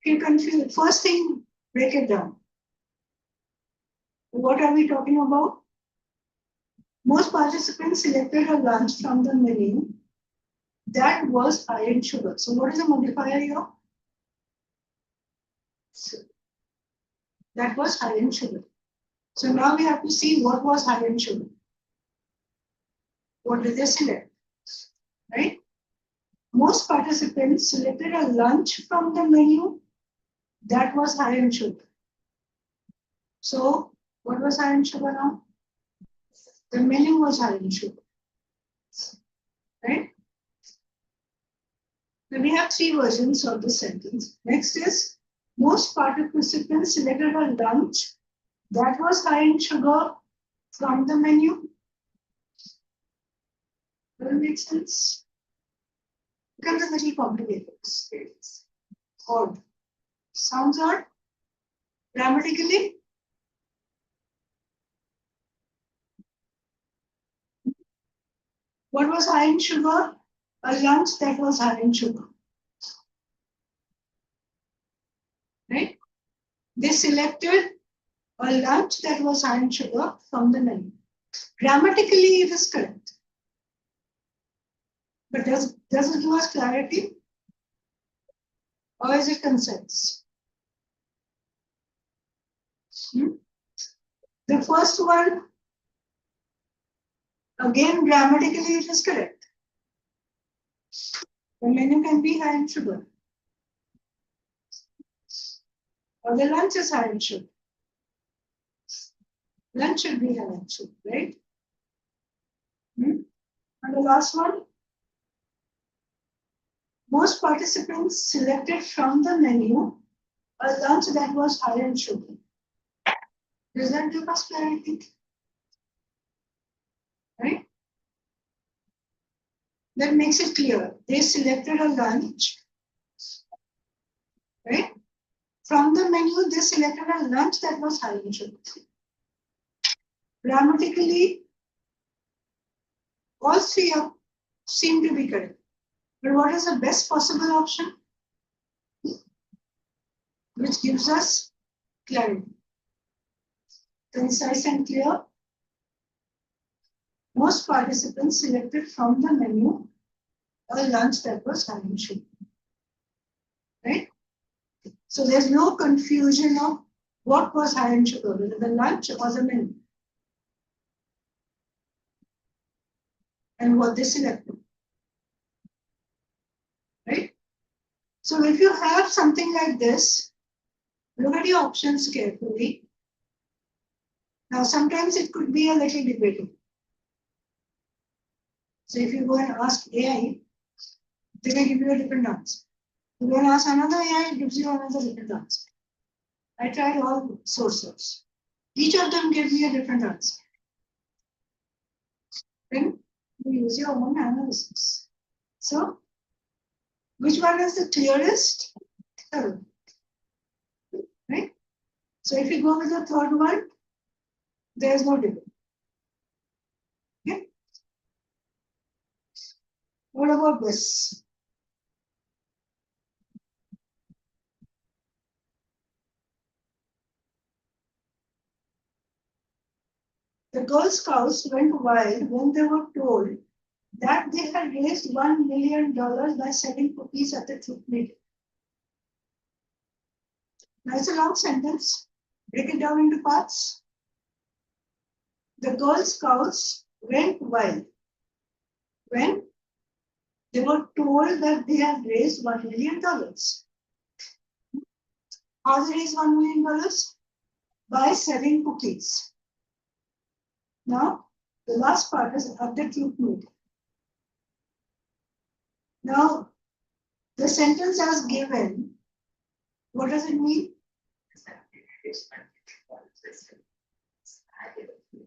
You're confused. First thing, break it down. What are we talking about? Most participants selected a lunch from the menu that was high in sugar. So what is the modifier here? That was high in sugar. So now we have to see what was high in sugar. What did they select? Right? Most participants selected a lunch from the menu that was high in sugar. So what was high in sugar now? The menu was high in sugar. Right? So we have three versions of the sentence. Next is Most participants selected a lunch that was high in sugar from the menu. Does it make sense? Becomes a little complicated. It's odd. Sounds odd? Grammatically? What was high in sugar? A lunch that was high in sugar. Right? They selected a lunch that was high in sugar from the menu. Grammatically, it is correct. But does it give us clarity? Or is it consensus? The first one, again, grammatically, it is correct. The menu can be high in sugar. Or the lunch is high in sugar. Lunch should be high in sugar, right? And the last one, most participants selected from the menu a lunch that was high in sugar. Does that give us clarity? Right? That makes it clear. They selected a lunch, right? From the menu, they selected a lunch that was high in sugar. Grammatically, all three seem to be correct. But what is the best possible option? Which gives us clarity. Concise and clear. Most participants selected from the menu a lunch that was high in sugar. Right? So there's no confusion of what was high in sugar, whether the lunch or the menu. And what they selected. Right? So if you have something like this, look at your options carefully. Now, sometimes it could be a little debating. So if you go and ask AI, they may give you a different answer. You go and ask another AI, it gives you another different answer. I tried all sources. Each of them gave me a different answer. Then you use your own analysis. So, which one is the clearest? Third. Right? So if you go with the third one, there is no debate. Okay? What about this? The Girl Scouts went wild when they were told that they had raised $1 million by selling cookies at the troop meeting. Now it's a long sentence. Break it down into parts. The Girl Scouts went wild when they were told that they had raised $1 million. How did they raise $1 million? By selling cookies. Now, the last part is at the troop meeting. Now, the sentence as given, what does it mean?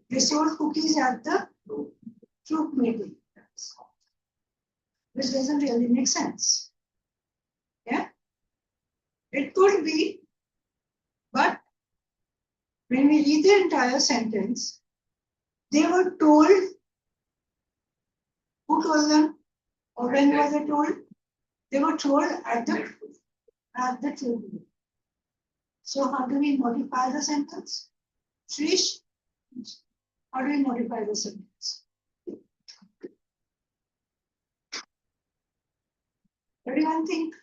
They sold cookies at the troop meeting, which doesn't really make sense. Yeah? It could be, but when we read the entire sentence, they were told, who told them? Or when were they told? They were told at the troop meeting. So how do we modify the sentence? Shrish, how do we modify the sentence? Everyone think?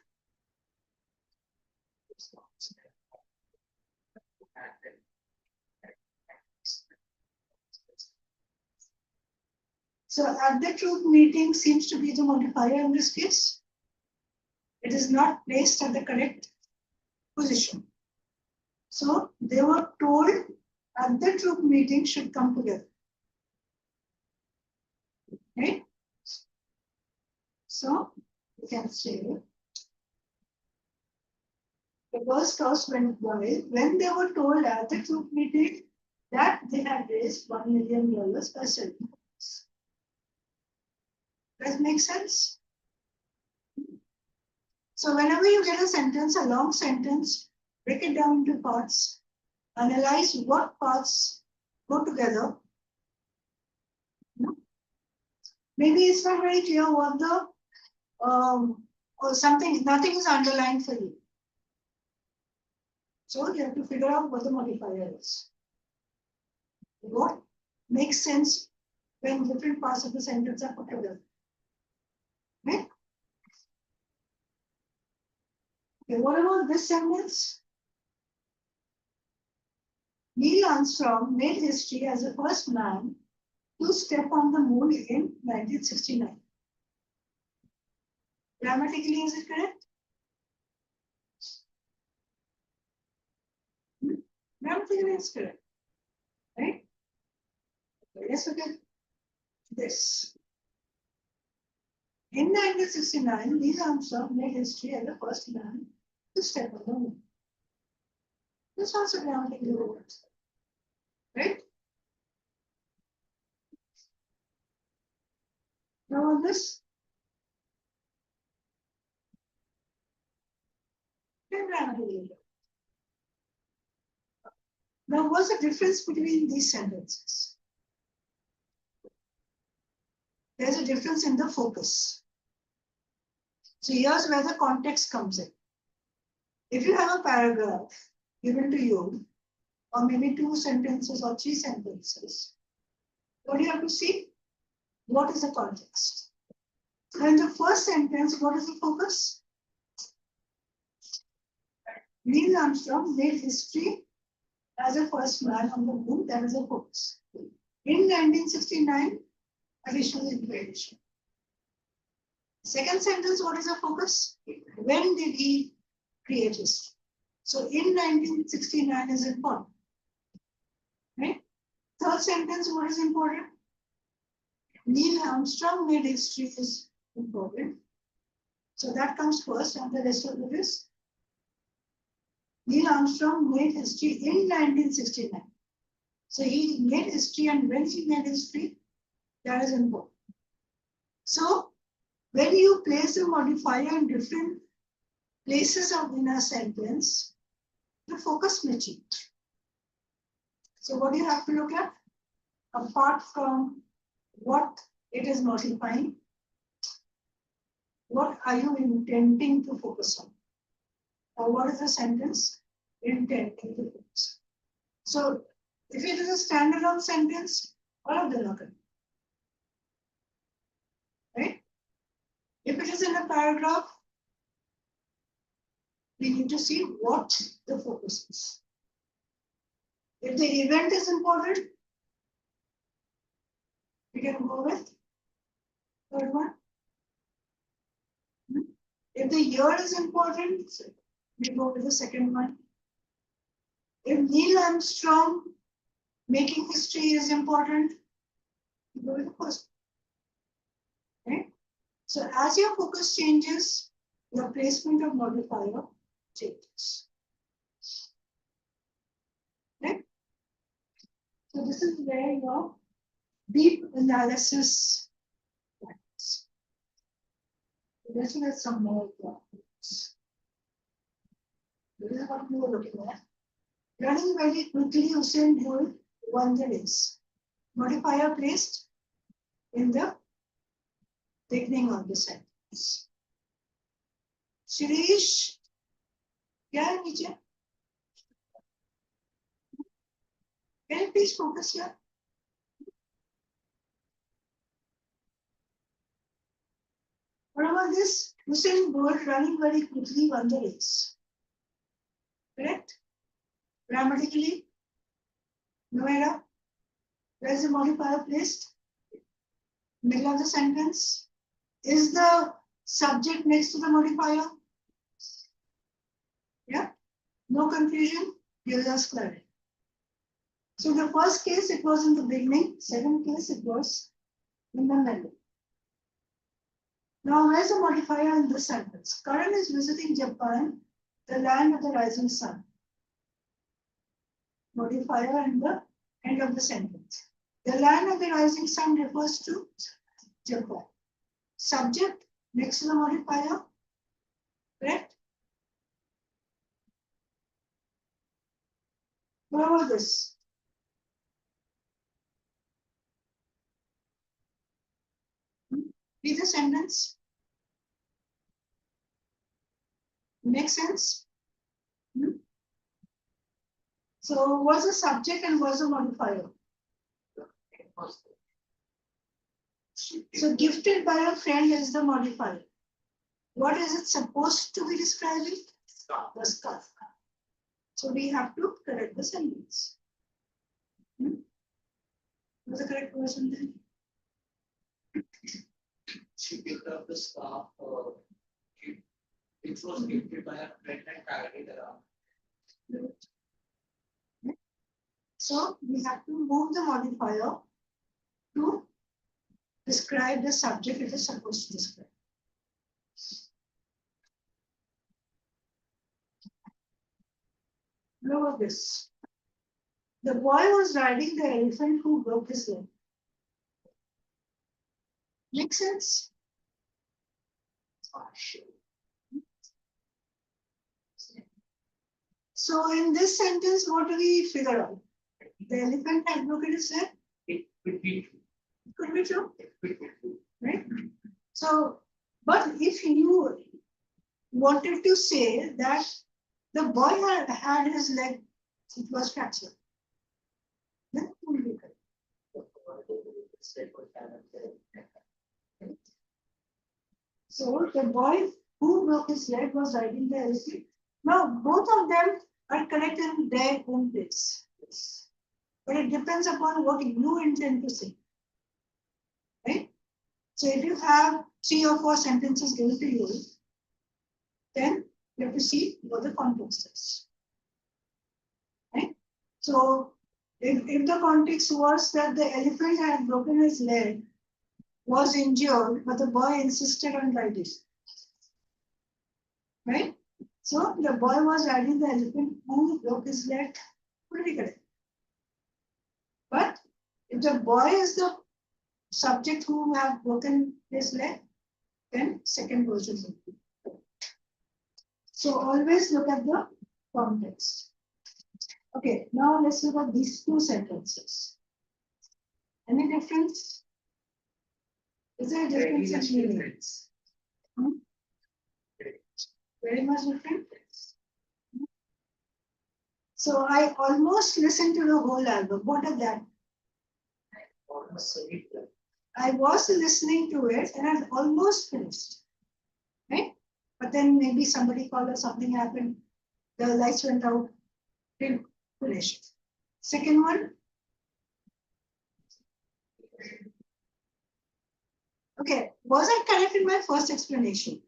So at the troop meeting seems to be the modifier in this case. It is not placed at the correct position. So they were told at the troop meeting should come together. Okay? So we can say The first house went wild when they were told at the group meeting that they had raised $1 million by selling homes. Does it make sense? So whenever you get a sentence, a long sentence, break it down into parts, analyze what parts go together. Maybe it's not very clear what the or something, nothing is underlined for you. So you have to figure out what the modifier is. What makes sense when different parts of the sentence are put together. Right? Okay, what about this sentence? Neil Armstrong made history as the first man to step on the moon in 1969. Grammatically, is it correct? Grammatically, it's correct. Right? Okay, let's look at this. In 1969, Neil Armstrong made history as the first man to step on the moon. This also grammatically works. Right? Now on this, grammatically. Now, what's the difference between these sentences? There's a difference in the focus. So here's where the context comes in. If you have a paragraph given to you, or maybe 2 sentences or 3 sentences, what do you have to see? What is the context? Now, in the first sentence, what is the focus? Neil Armstrong made history as the first man on the moon. That is the focus. In 1969, additional information. Second sentence, what is the focus? When did he create history? So in 1969 is important. Right? Third sentence, what is important? Neil Armstrong made history is important. So that comes first, and the rest of it is Neil Armstrong made history in 1969. So he made history, and when he made history, that is important. So when you place a modifier in different places of in a sentence, the focus may change. So what do you have to look at? Apart from what it is modifying, what are you intending to focus on? Or what is the sentence intending to focus on? So if it is a standalone sentence, all of them are correct. Right? If it is in a paragraph, we need to see what the focus is. If the event is important, we can go with third one. If the year is important, we go with the second one. If Neil Armstrong making history is important, we go with the first one. Right? So as your focus changes, your placement of modifier changes. Right? So this is where your deep analysis happens. Let's look at some more problems. This is what we were looking at. Running very quickly, Usain Bolt won the race. Modifier placed in the beginning of the sentence. Shirish, क्या है नीचे? Can you please focus here? What about this? Usain Bolt running very quickly won the race. Correct? Grammatically, no error. Where is the modifier placed? Middle of the sentence. Is the subject next to the modifier? Yeah? No confusion? Gives us clarity. So the first case, it was in the beginning. Second case, it was in the middle. Now, where's the modifier in this sentence? Karan is visiting Japan the land of the rising sun. Modifier and the end of the sentence. The land of the rising sun refers to Japan. Subject next to the modifier, correct? What about this? Read the sentence. Makes sense? So what's the subject and what's the modifier? So gifted by a friend is the modifier. What is it supposed to be describing? The scarf. So we have to correct the sentence. What's the correct version then? She picked up the scarf, it was gifted by a friend and carried it around. So we have to move the modifier to describe the subject it is supposed to describe. Look at this. The boy was riding the elephant who broke his leg. Make sense? So in this sentence, what do we figure out? The elephant had broken his leg? It could be true. It could be true, It could be true. right? So, but if you wanted to say that the boy had his leg, it was fractured, then it would be correct. So the boy who broke his leg was riding the elephant. Now both of them are correct in their own place. But it depends upon what you intend to say. Right? So if you have 3 or 4 sentences given to you, then you have to see what the context is. Right? So if the context was that the elephant had broken his leg, was injured, but the boy insisted on riding. Right? So the boy was riding the elephant who broke his leg, would be correct. But if the boy is the subject who have broken his leg, then second version will be correct. So always look at the context. Okay, now let's look at these 2 sentences. Any difference? Is there a difference in meaning? Very much different. So I almost listened to the whole album. What is that? I was listening to it and I've almost finished. Right? But then maybe somebody called or something happened. The lights went out. Didn't finish it. Second one. Okay, was I correct in my first explanation?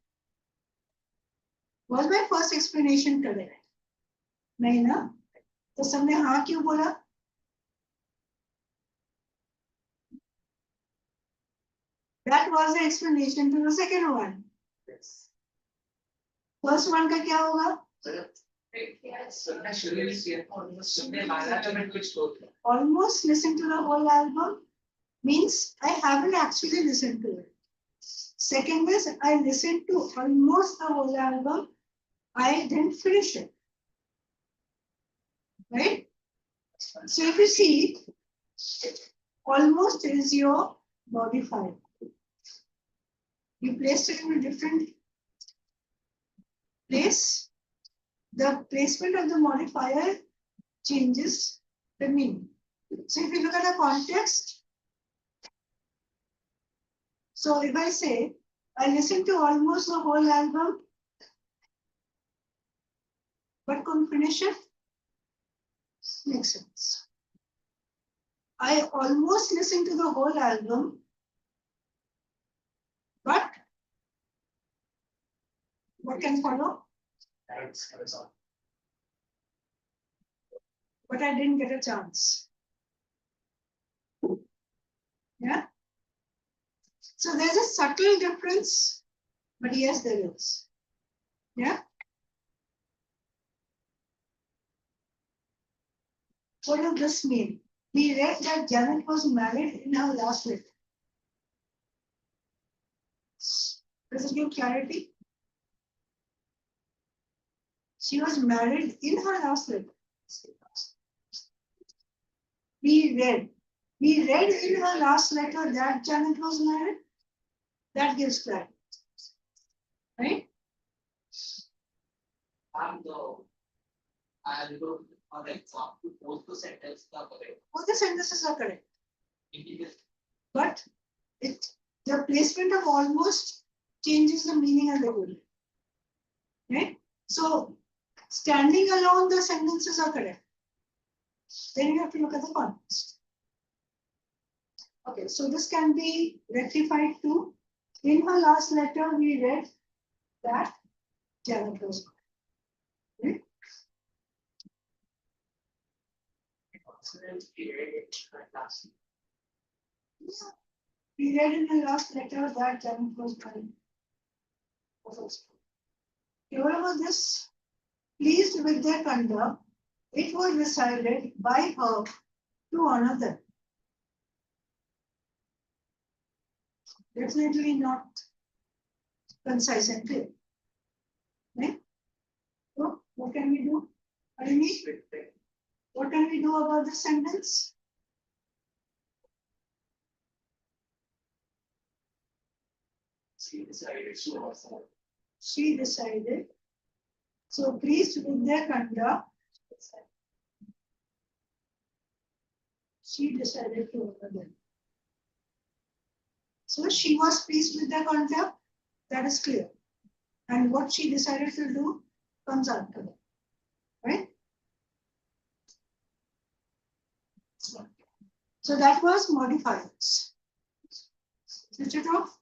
Was my first explanation correct? नहीं ना? तो सबने हाँ क्यों बोला? That was the explanation to the second one. First one का क्या होगा? Almost listen to the whole album means I haven't actually listened to it. Second is I listened to almost the whole album. I didn't finish it. Right? So if you see, almost is your modifier. You placed it in a different place. The placement of the modifier changes the meaning. So if you look at the context, so if I say, I listened to almost the whole album, but couldn't finish it, makes sense. I almost listened to the whole album, but what can follow? But I didn't get a chance. Yeah. So there's a subtle difference, but yes, there is. Yeah. What does this mean? We read that Janet was married in her last letter. Does it give clarity? She was married in her last letter. We read in her last letter that Janet was married. That gives clarity. Right? And I'll go for example, both the sentences are correct. Both the sentences are correct. It is But the placement of almost changes the meaning a little. Right? So standing alone, the sentences are correct. Then you have to look at the context. Okay, so this can be rectified too. In her last letter, we read that Janet was married. consonant period last. Yeah. We read in her last letter that Janet was married. What about this? Pleased with their conduct, it was decided by her to honor them. Definitely not concise and clear. Right? So, what can we do? Arimi, what can we do about this sentence? She decided to also. She decided. So, pleased with their conduct, she decided to honor them. So, she was pleased with their conduct, that is clear. And what she decided to do comes after that. Right? So, that was modifiers. Switch it off.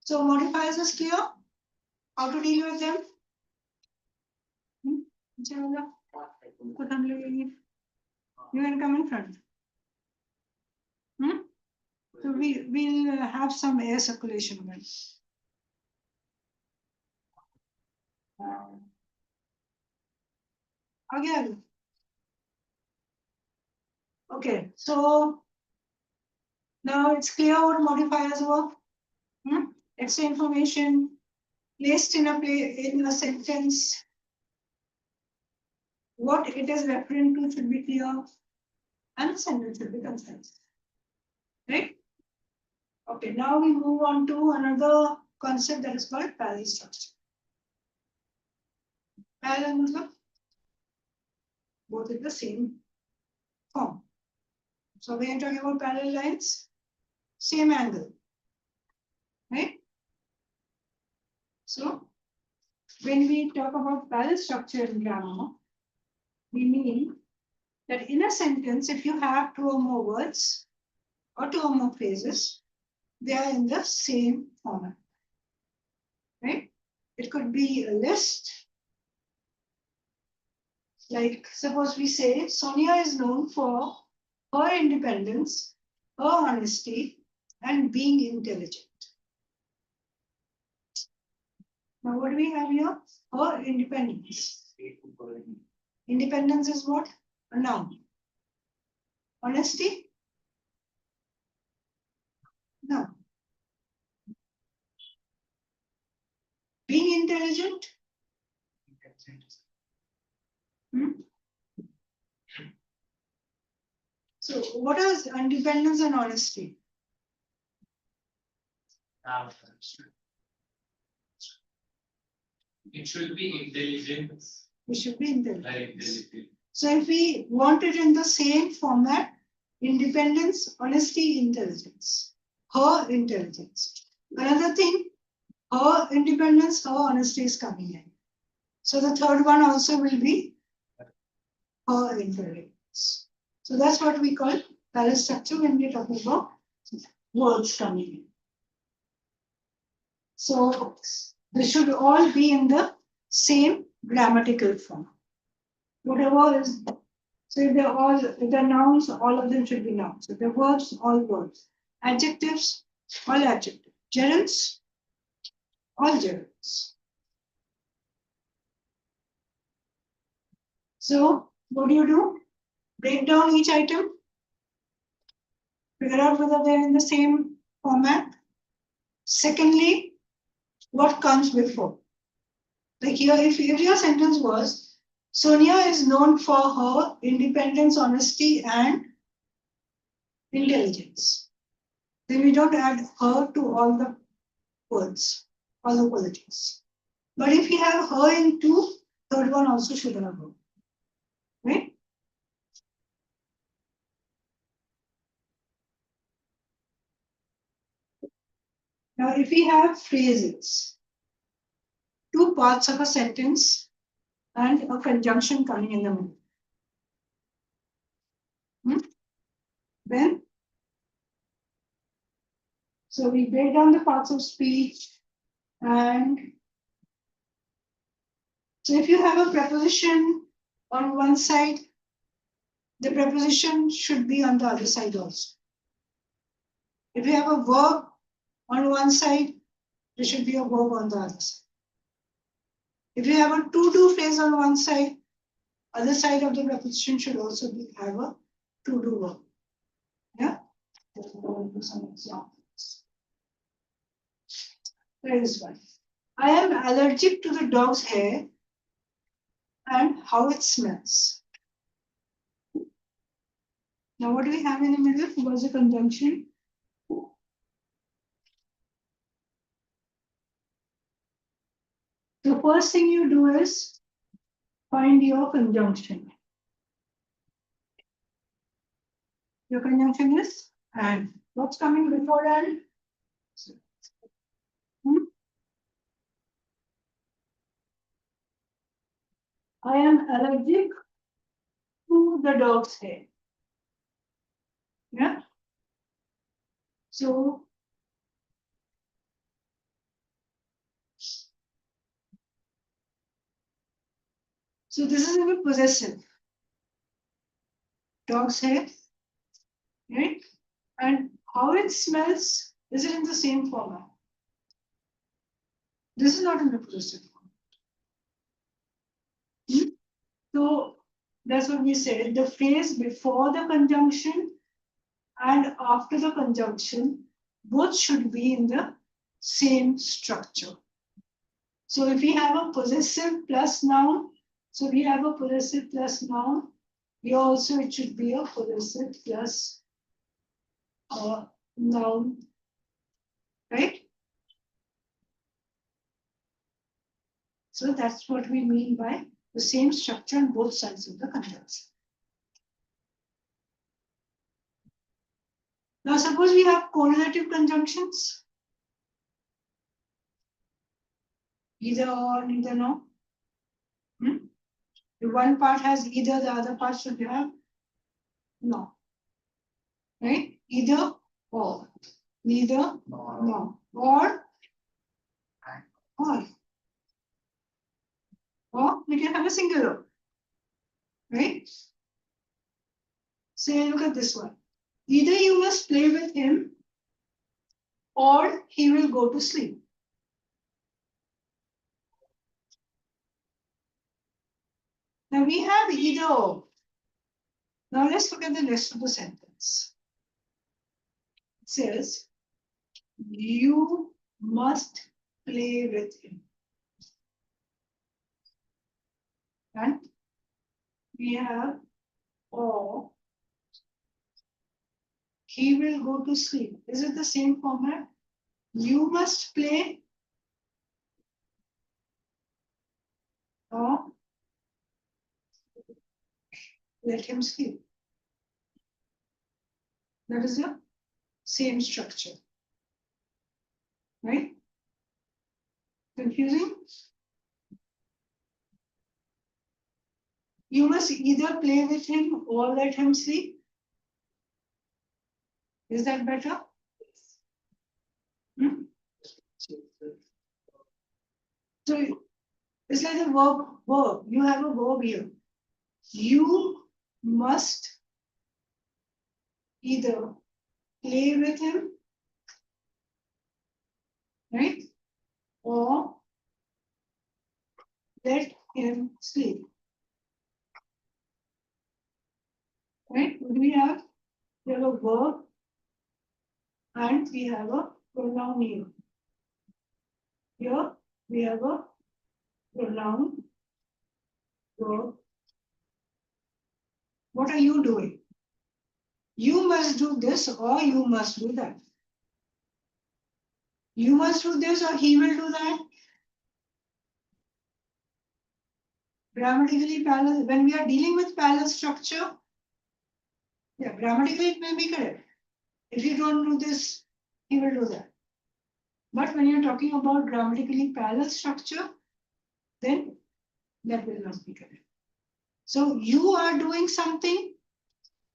So modifiers is clear. How to deal with them? Chala, put on leave. You can come in front. So we'll have some air circulation then. Again. Okay, so now it's clear what modifiers were. Extra information placed in a sentence. What it is referring to should be clear, and the sentence should be concise. Right? Okay, now we move on to another concept that is called parallel structure. Parallel means both in the same form. So when you're talking about parallel lines, same angle. Right? So when we talk about parallel structure in grammar, we mean that in a sentence, if you have two or more words or two or more phrases, they are in the same format. Right? It could be a list. Like suppose we say Sonia is known for her independence, her honesty, and being intelligent. Now what do we have here? Her independence. Independence is what? A noun. Honesty? No. Being intelligent? So what is independence and honesty? It should be intelligent. We should be intelligent. Very intelligent. So if we want it in the same format, independence, honesty, intelligence. Her intelligence. Another thing, her independence, her honesty is coming in. So the third one also will be her intelligence. So that's what we call parallel structure when we're talking about words coming in. So they should all be in the same grammatical form. Whatever is, so if they're nouns, all of them should be nouns. If they're verbs, all verbs. Adjectives, all adjectives. Gerunds, all gerunds. So what do? Break down each item, figure out whether they're in the same format. Secondly, what comes before? Like here, if your sentence was, Sonia is known for her independence, honesty, and intelligence, then we don't add her to all the words, all the qualities. But if you have her in two, third one also should have her. Right? Now, if we have phrases, two parts of a sentence and a conjunction coming in the middle. Then, so we break down the parts of speech, and so if you have a preposition on one side, the preposition should be on the other side also. If you have a verb on one side, there should be a verb on the other side. If you have a to-do phrase on one side, other side of the preposition should also have a to-do verb. Yeah? Let's go into some examples. There is one. I am allergic to the dog's hair and how it smells. Now, what do we have in the middle? Was a conjunction. The first thing you do is find your conjunction. Your conjunction is and. What's coming before and? I am allergic to the dog's hair. Yeah. So this is a bit possessive. Dog's hair, right? And how it smells, is it in the same format? This is not in the possessive form. So that's what we said. The phrase before the conjunction and after the conjunction, both should be in the same structure. So if we have a possessive plus noun, so we have a possessive plus noun. Here also it should be a possessive plus noun, right? So that's what we mean by the same structure on both sides of the conjunction. Now suppose we have correlative conjunctions. Either or, neither nor. If one part has either, the other part should have no. Right? Either or. Neither no. Or. Or we can have a singular. Right? Say, look at this one. Either you must play with him or he will go to sleep. Now we have either or. Now let's look at the rest of the sentence. It says, you must play with him. And we have or he will go to sleep. Is it the same format? You must play or let him sleep. That is the same structure. Right? Confusing? You must either play with him or let him sleep. Is that better? So it's like a verb. You have a verb here. You must either play with him, right? Or let him sleep. Right? What do we have? We have a verb and we have a pronoun here. Here we have a pronoun verb. What are you doing? You must do this or you must do that. You must do this or he will do that. Grammatically parallel, when we are dealing with parallel structure, yeah, grammatically it may be correct. If you don't do this, he will do that. But when you're talking about grammatically parallel structure, then that will not be correct. So you are doing something.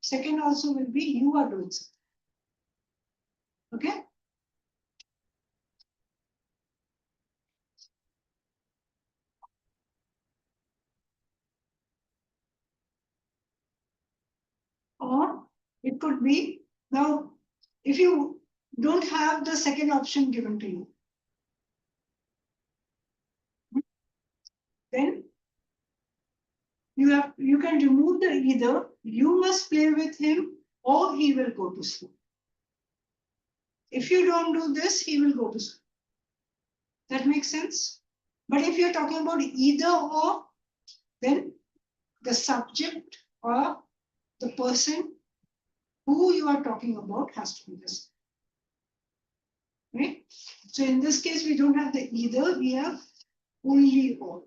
Second also will be you are doing something. Okay? Or it could be, now, if you don't have the second option given to you, then you can remove the either, you must play with him or he will go to school. If you don't do this, he will go to school. That makes sense? But if you're talking about either or, then the subject or the person who you are talking about has to be this. Right? So in this case, we don't have the either, we have only or.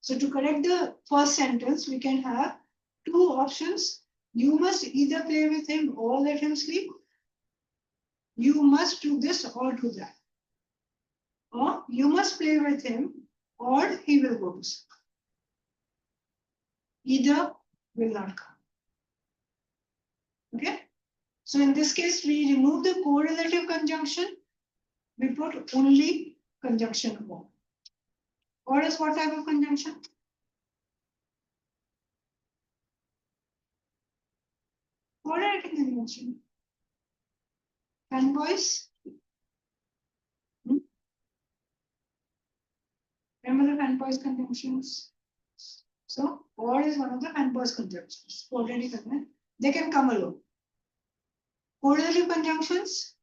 So to correct the first sentence, we can have two options. You must either play with him or let him sleep. You must do this or do that. Or you must play with him or he will go to sleep. Either will not come. Okay? So in this case, we remove the correlative conjunction. We put only conjunction or. Or is what type of conjunction? Correlative conjunction. Fanboys? Remember the fanboys conjunctions? So, or is one of the fanboys conjunctions. Already covered. They can come alone. Correlative conjunctions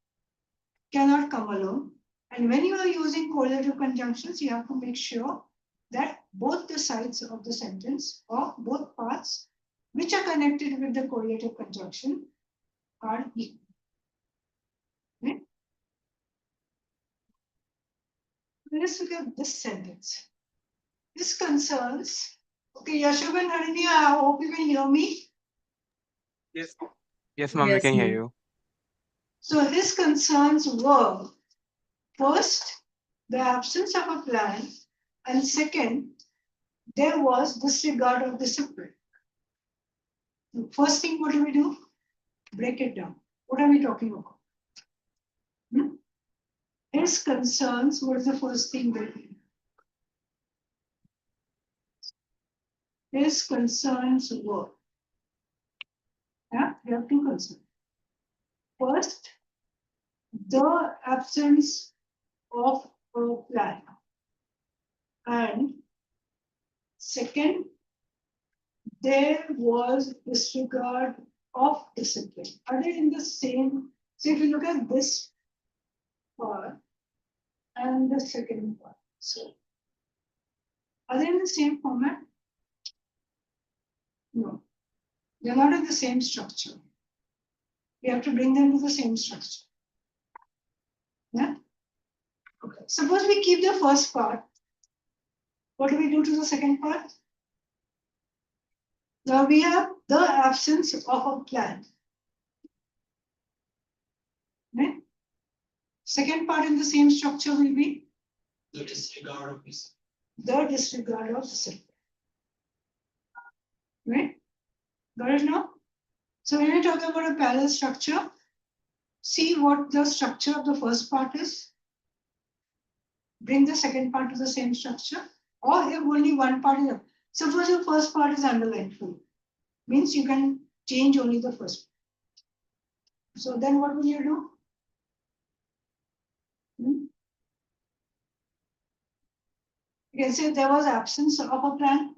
cannot come alone. And when you are using correlative conjunctions, you have to make sure that both the sides of the sentence or both parts which are connected with the correlative conjunction are equal. Okay? Let's look at this sentence. This concerns, okay, Yashob and Harini, I hope you can hear me. Yes. Yes, ma'am, we Yes, can hear ma'am. you. So his concerns were, first, the absence of a plan, and second, there was disregard of discipline. The first thing, what do we do? Break it down. What are we talking about? His concerns were the first thing that his concerns were. Yeah, we have two concerns. First, the absence of a plan. And second, there was disregard of discipline. Are they in the same? So if you look at this part and the second part, so are they in the same format? No, they're not in the same structure. We have to bring them to the same structure. Yeah. Okay. Suppose we keep the first part. What do we do to the second part? Now we have the absence of a plan. Right? Second part in the same structure will be The disregard of this. the disregard of discipline. Right? Got it now? So when we talk about a parallel structure, see what the structure of the first part is. Bring the second part to the same structure. Or if only one part is, suppose your first part is underlined for you, means you can change only the first. So then what will you do? You can say there was absence of a plan.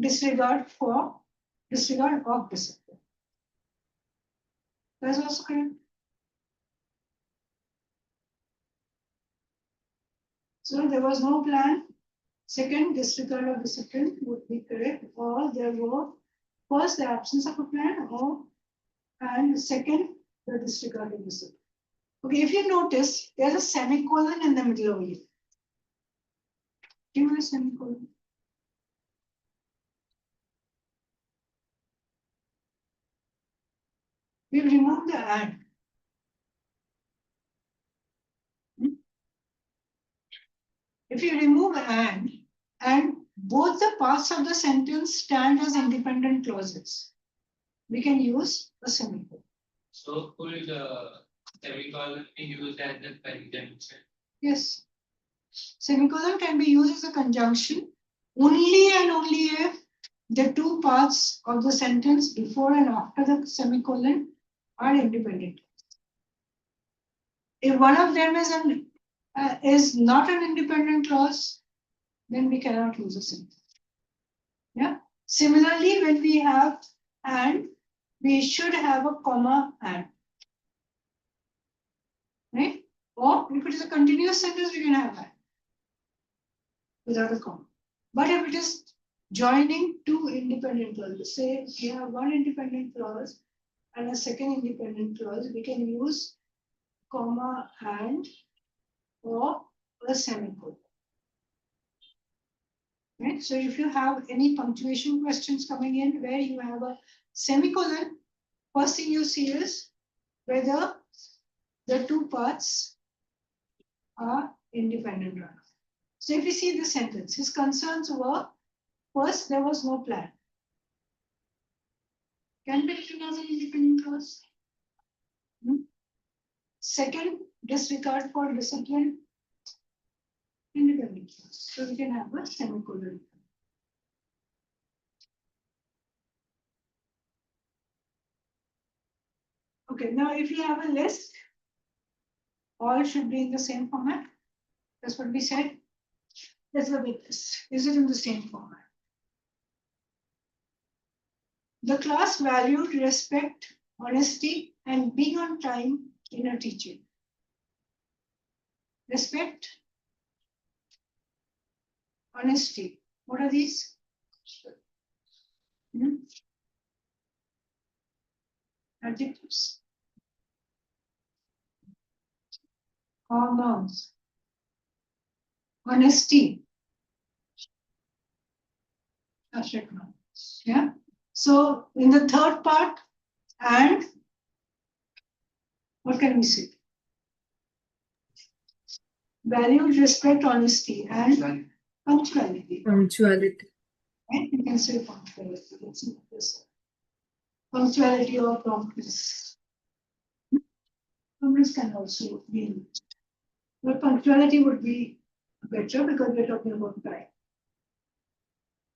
disregard of discipline. That's also correct. So there was no plan. Second, disregard of discipline would be correct, or there were first the absence of a plan, or and second the disregard of discipline. Okay, if you notice, there's a semicolon in the middle of it. Give me a semicolon. We remove the and. If you remove and both the parts of the sentence stand as independent clauses, we can use a semicolon. So could semicolon be used as a conjunction? Yes. Semicolon can be used as a conjunction only and only if the two parts of the sentence before and after the semicolon are independent. If one of them is not an independent clause, then we cannot use a semicolon. Yeah. Similarly, when we have and, we should have a comma and. Right? Or if it is a continuous sentence, we can have and without a comma. But if it is joining two independent clauses, say we have one independent clause and a second independent clause, we can use comma and or a semicolon. Right? So if you have any punctuation questions coming in where you have a semicolon, first thing you see is whether the two parts are independent or not. So if you see the sentence, his concerns were, first, there was no plan. Can be written as an independent clause. Second, disregard for discipline, independent clause. So we can have a semicolon. Okay, now if you have a list, all should be in the same format. That's what we said. Let's look at this. Is it in the same format? The class valued respect, honesty, and being on time in a teaching. Respect, honesty. What are these? Adjectives. Hormones. Honesty. Yeah. So in the third part, and what can we say? Valued respect, honesty, and punctuality. Punctuality. Right? You can say punctuality. Let's see this. Punctuality or promptness. Promptness can also be used. But punctuality would be better because we're talking about time.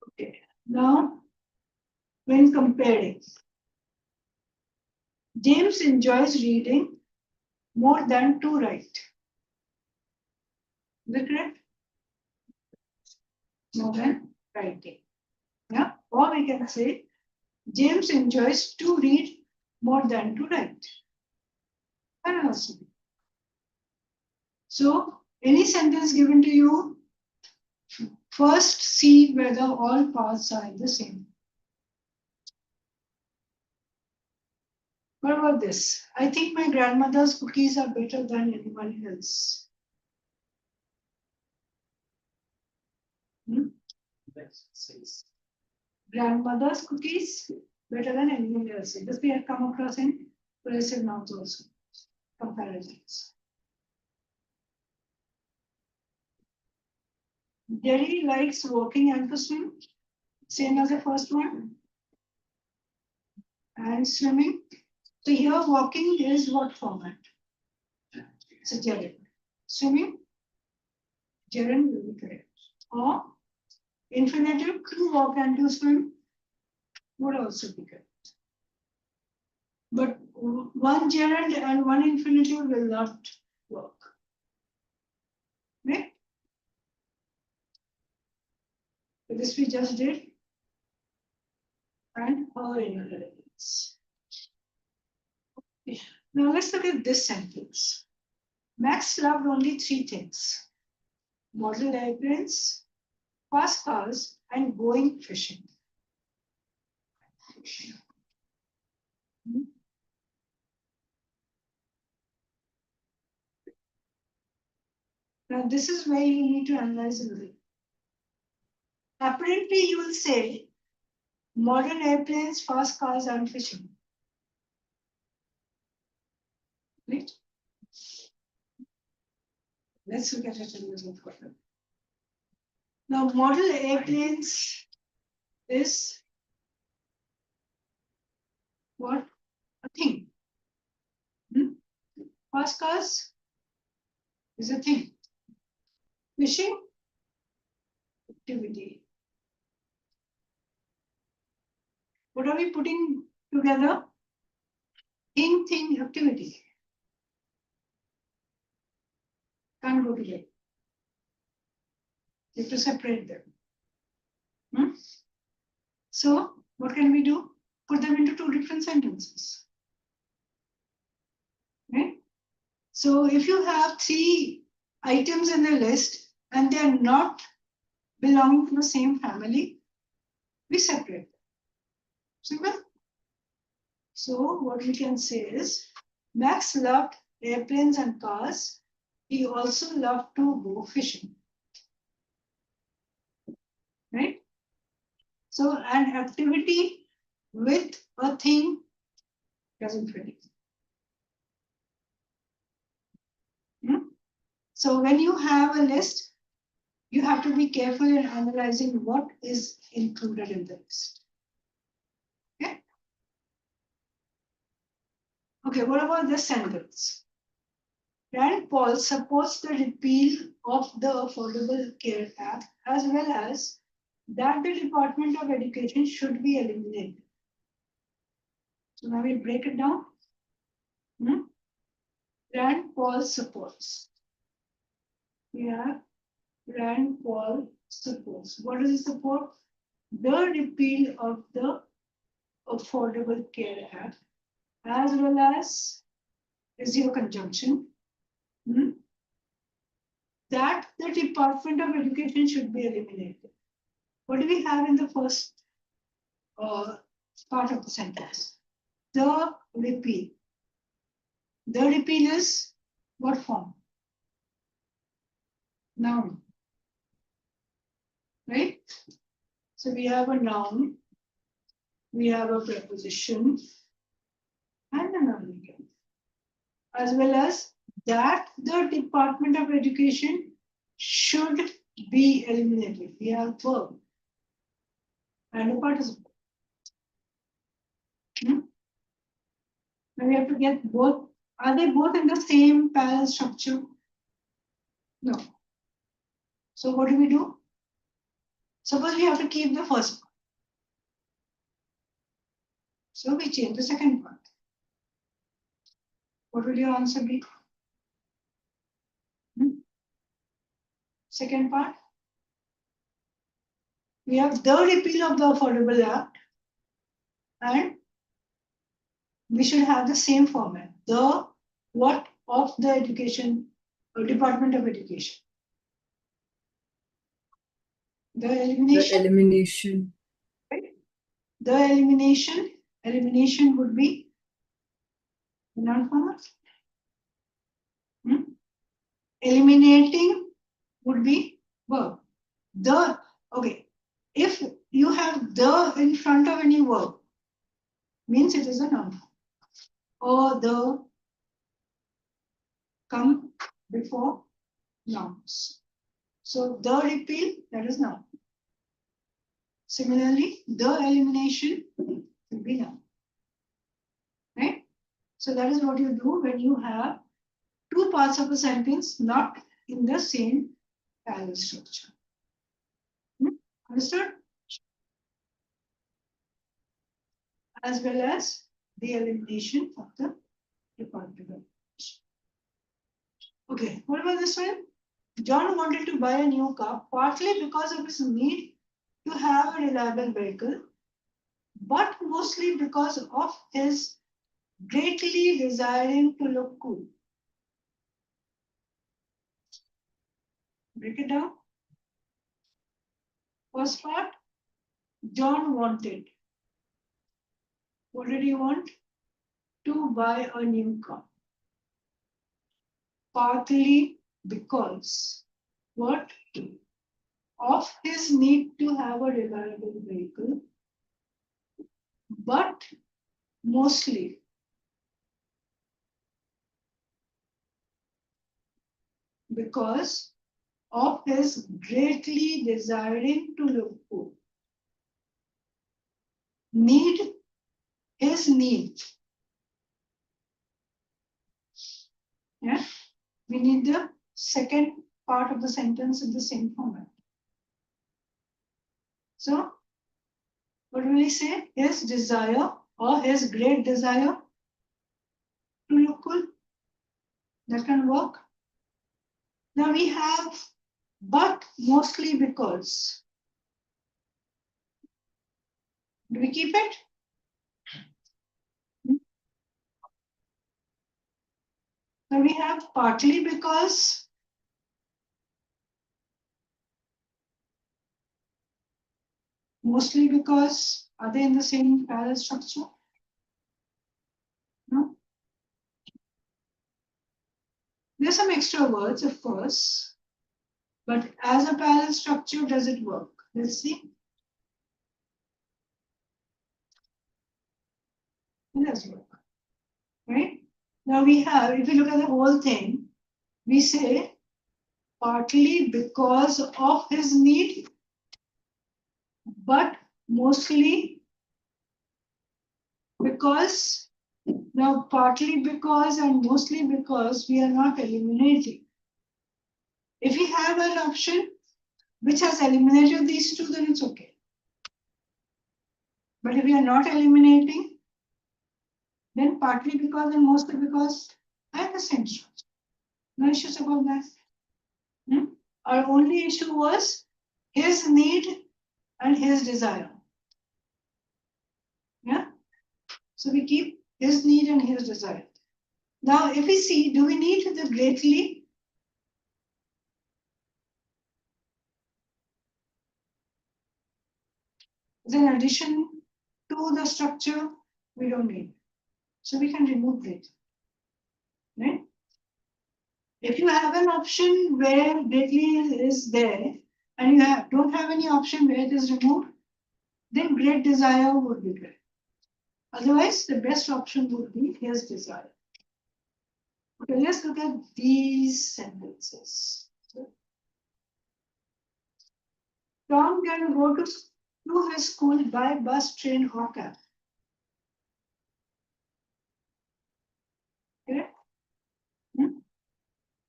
Okay. Now, when comparing, James enjoys reading more than to write. Is that correct? More than writing. Yeah. Or we can say James enjoys to read more than to write. Can also be. So any sentence given to you, first see whether all parts are in the same. What about this? I think my grandmother's cookies are better than anyone else. Grandmother's cookies better than anyone else. This we have come across in possessive nouns also. Comparisons. Jerry likes walking and to swim. Same as the first one. And swimming. So here walking is what format? It's a gerund. Swimming, gerund will be correct. Or infinitive to walk and to swim would also be correct. But one gerund and one infinitive will not work. Right? So this we just did. and her inheritance. Now let's look at this sentence. Max loved only three things: model airplanes, fast cars, and going fishing. Now this is where you need to analyze a little. Apparently you will say modern airplanes, fast cars, and fishing. Right? Let's look at it a little further. Now, model airplanes is what? A thing. Fast cars is a thing. Fishing, activity. What are we putting together? Thing, activity. Can't go together. You have to separate them. So, what can we do? Put them into two different sentences. Right? So, if you have three items in the list and they are not belonging to the same family, we separate them. Simple? So, what we can say is Max loved airplanes and cars. He also loved to go fishing. Right? So, an activity with a thing doesn't fit. So, when you have a list, you have to be careful in analyzing what is included in the list. Okay? Okay, what about this sentence? Rand Paul supports the repeal of the Affordable Care Act as well as that the Department of Education should be eliminated. So now we break it down. Rand Paul supports. We have Rand Paul supports. What does he support? The repeal of the Affordable Care Act as well as, is your conjunction, that the Department of Education should be eliminated. What do we have in the first part of the sentence? The repeal. The repeal is what form? Noun. Right? So we have a noun, we have a preposition, and a noun again. As well as that the Department of Education should be eliminated. We have verb and a participle. Now we have to get both. Are they both in the same parallel structure? No. So what do? Suppose we have to keep the first part. So we change the second part. What will your answer be? Second part. We have the repeal of the Affordable Act and we should have the same format. The what of the education, Department of Education. The elimination. The elimination. Right? The elimination would be the noun format. Eliminating would be verb. The, okay, if you have the in front of any verb, means it is a noun. Or the come before nouns. So the repeal, that is noun. Similarly, the elimination will be noun. Right? So that is what you do when you have two parts of a sentence not in the same parallel structure. Understood? As well as the elimination of the Department of Education. Okay, what about this one? John wanted to buy a new car partly because of his need to have a reliable vehicle, but mostly because of his greatly desiring to look cool. Break it down. First part, John wanted. What did he want? To buy a new car. Partly because what? Of his need to have a reliable vehicle, but mostly because of his greatly desiring to look cool. Need, his need. Yeah, we need the second part of the sentence in the same format. So, what will we say? His desire or his great desire to look cool. That can work. Now we have, but mostly because. Do we keep it? So we have partly because, mostly because. Are they in the same parallel structure? No. There's some extra words, of course, but as a parallel structure, does it work? Let's see. It does work, right? Now we have, if you look at the whole thing, we say partly because of his need, but mostly because. Now, partly because and mostly because we are not eliminating. If we have an option which has eliminated these two, then it's okay. But if we are not eliminating, then partly because and mostly because I have the same structure. No issues about that. Our only issue was his need and his desire. Yeah. So we keep his need and his desire. Now, if we see, do we need the greatly? As an addition to the structure, we don't need. So we can remove it. Right? If you have an option where greatly is there and you don't have any option where it is removed, then great desire would be good. Otherwise, the best option would be his desire. Okay, let's look at these sentences. Tom can go to his school by bus, train, or cab. Correct?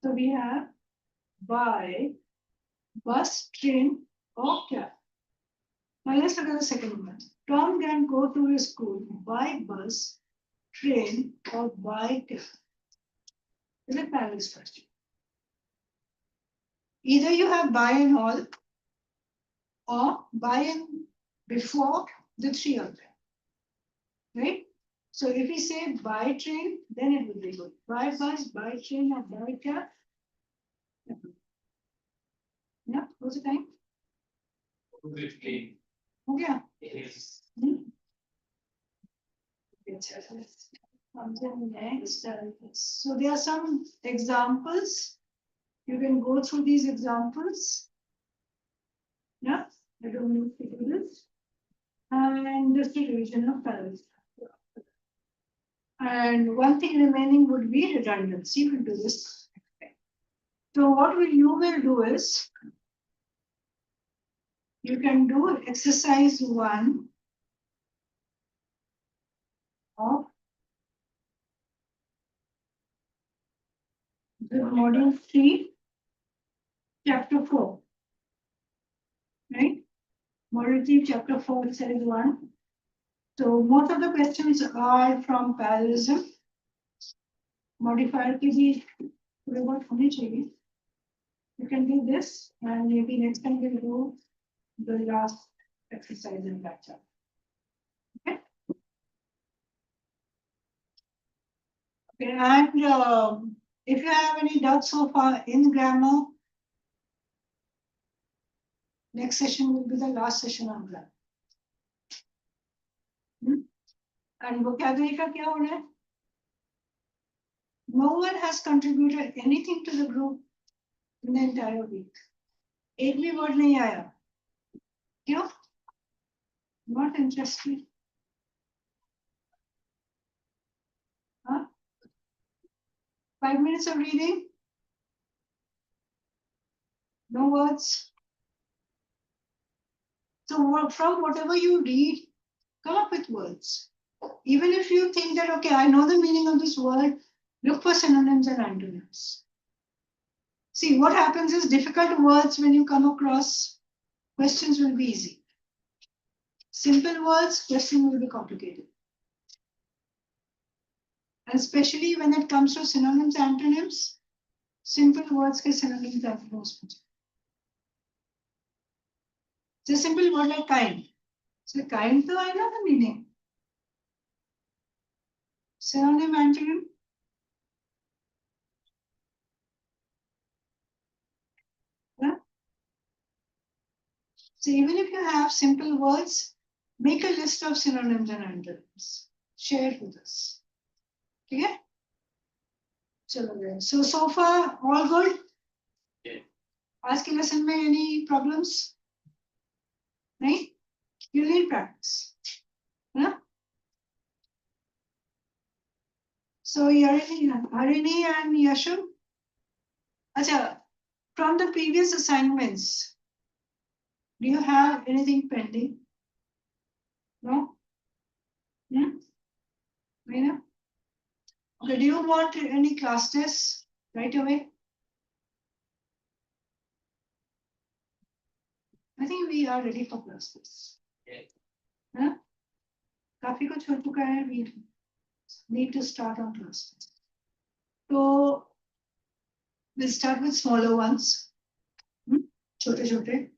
So we have by bus, train, or cab. Now let's look at the second one. Tom can go to his school by bus, train, or by cab. Is a parallel structure. Either you have by and all, or by and before the three of them. Right? So if we say by train, then it would be good. By bus, by train, or by cab. Yeah, what's the time? 2:15. Okay. Yes. Next, so there are some examples. You can go through these examples. Yeah, I don't need to do this. And this revision of parallel. And one thing remaining would be redundancy. You can do this. So what you will do is you can do exercise 1 of the module 3, chapter 4. Right? Module 3, chapter 4, exercise 1. So most of the questions are from parallelism. Modifier के भी थोड़े बहुत होने चाहिए. You can do this and maybe next time we'll do the last exercise in that chapter. Okay. Okay, and if you have any doubts so far in grammar, next session will be the last session on grammar. And vocabulary का क्या हो रहा है? No one has contributed anything to the group in the entire week. एक भी word नहीं आया. क्यों? Not interested. Huh? 5 minutes of reading. No words. So from whatever you read, come up with words. Even if you think that, okay, I know the meaning of this word, look for synonyms and antonyms. See, what happens is difficult words when you come across, questions will be easy. Simple words, question will be complicated. And especially when it comes to synonyms, antonyms, simple words के synonyms, antonyms. It's a simple word like kind. So kind तो I know the meaning. Synonym, antonym. Yeah? So even if you have simple words, make a list of synonyms and antonyms. Share it with us. Okay? So far, all good? Yeah. Ask a lesson में any problems? नहीं? You need practice. Yeah? So Harini and Yasham? Acha, from the previous assignments, do you have anything pending? No? Hmm? Meena? Okay, do you want any class tests right away? I think we are ready for class tests. Yeah. Huh? काफी कुछ हो चुका है, we need to start on class tests. So we'll start with smaller ones. छोटे छोटे.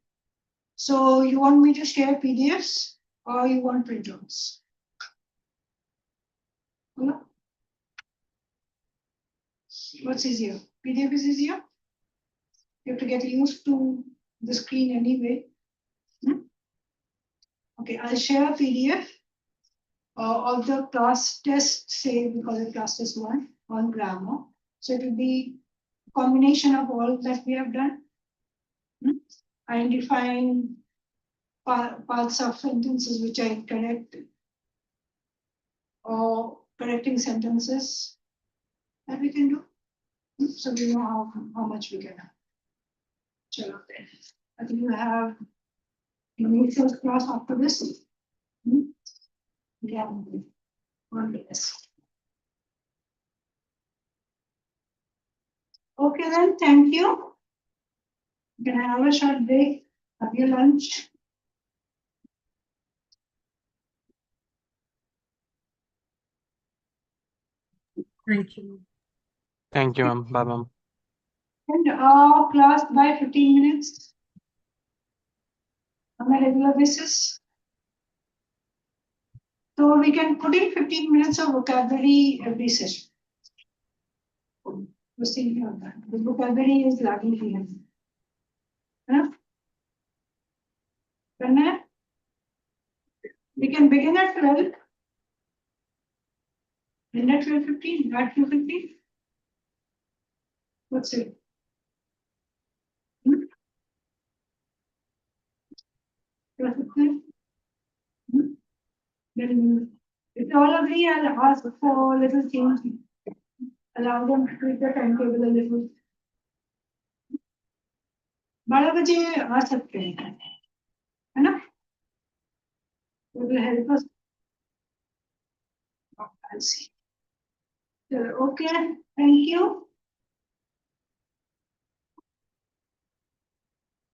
So you want me to share PDFs or you want printouts? Yeah. What's easier? PDF is easier. You have to get used to the screen anyway. Okay, I'll share a PDF of the class test, say we call it class test 1 on grammar. So it will be a combination of all that we have done. Identifying parts of sentences which are incorrect or correcting sentences that we can do. So we know how much we can have. Chalo then. I think you have initial class after this. Yeah. Yes. Okay then, thank you. You can have a short break, have your lunch. Thank you. Thank you, ma'am. Bye, ma'am. And class by 15 minutes on a regular basis. So we can put in 15 minutes of vocabulary every session. Was thinking of that. The vocabulary is lagging here. Huh? We can begin at 12. End at 12:15. At 2:15. What's it? Then if you all agree, I'll ask for a little change. Allow them to tweak the timetable a little. 12 बजे आ सकते हैं, है ना? It will help us. I'll see. Okay, thank you.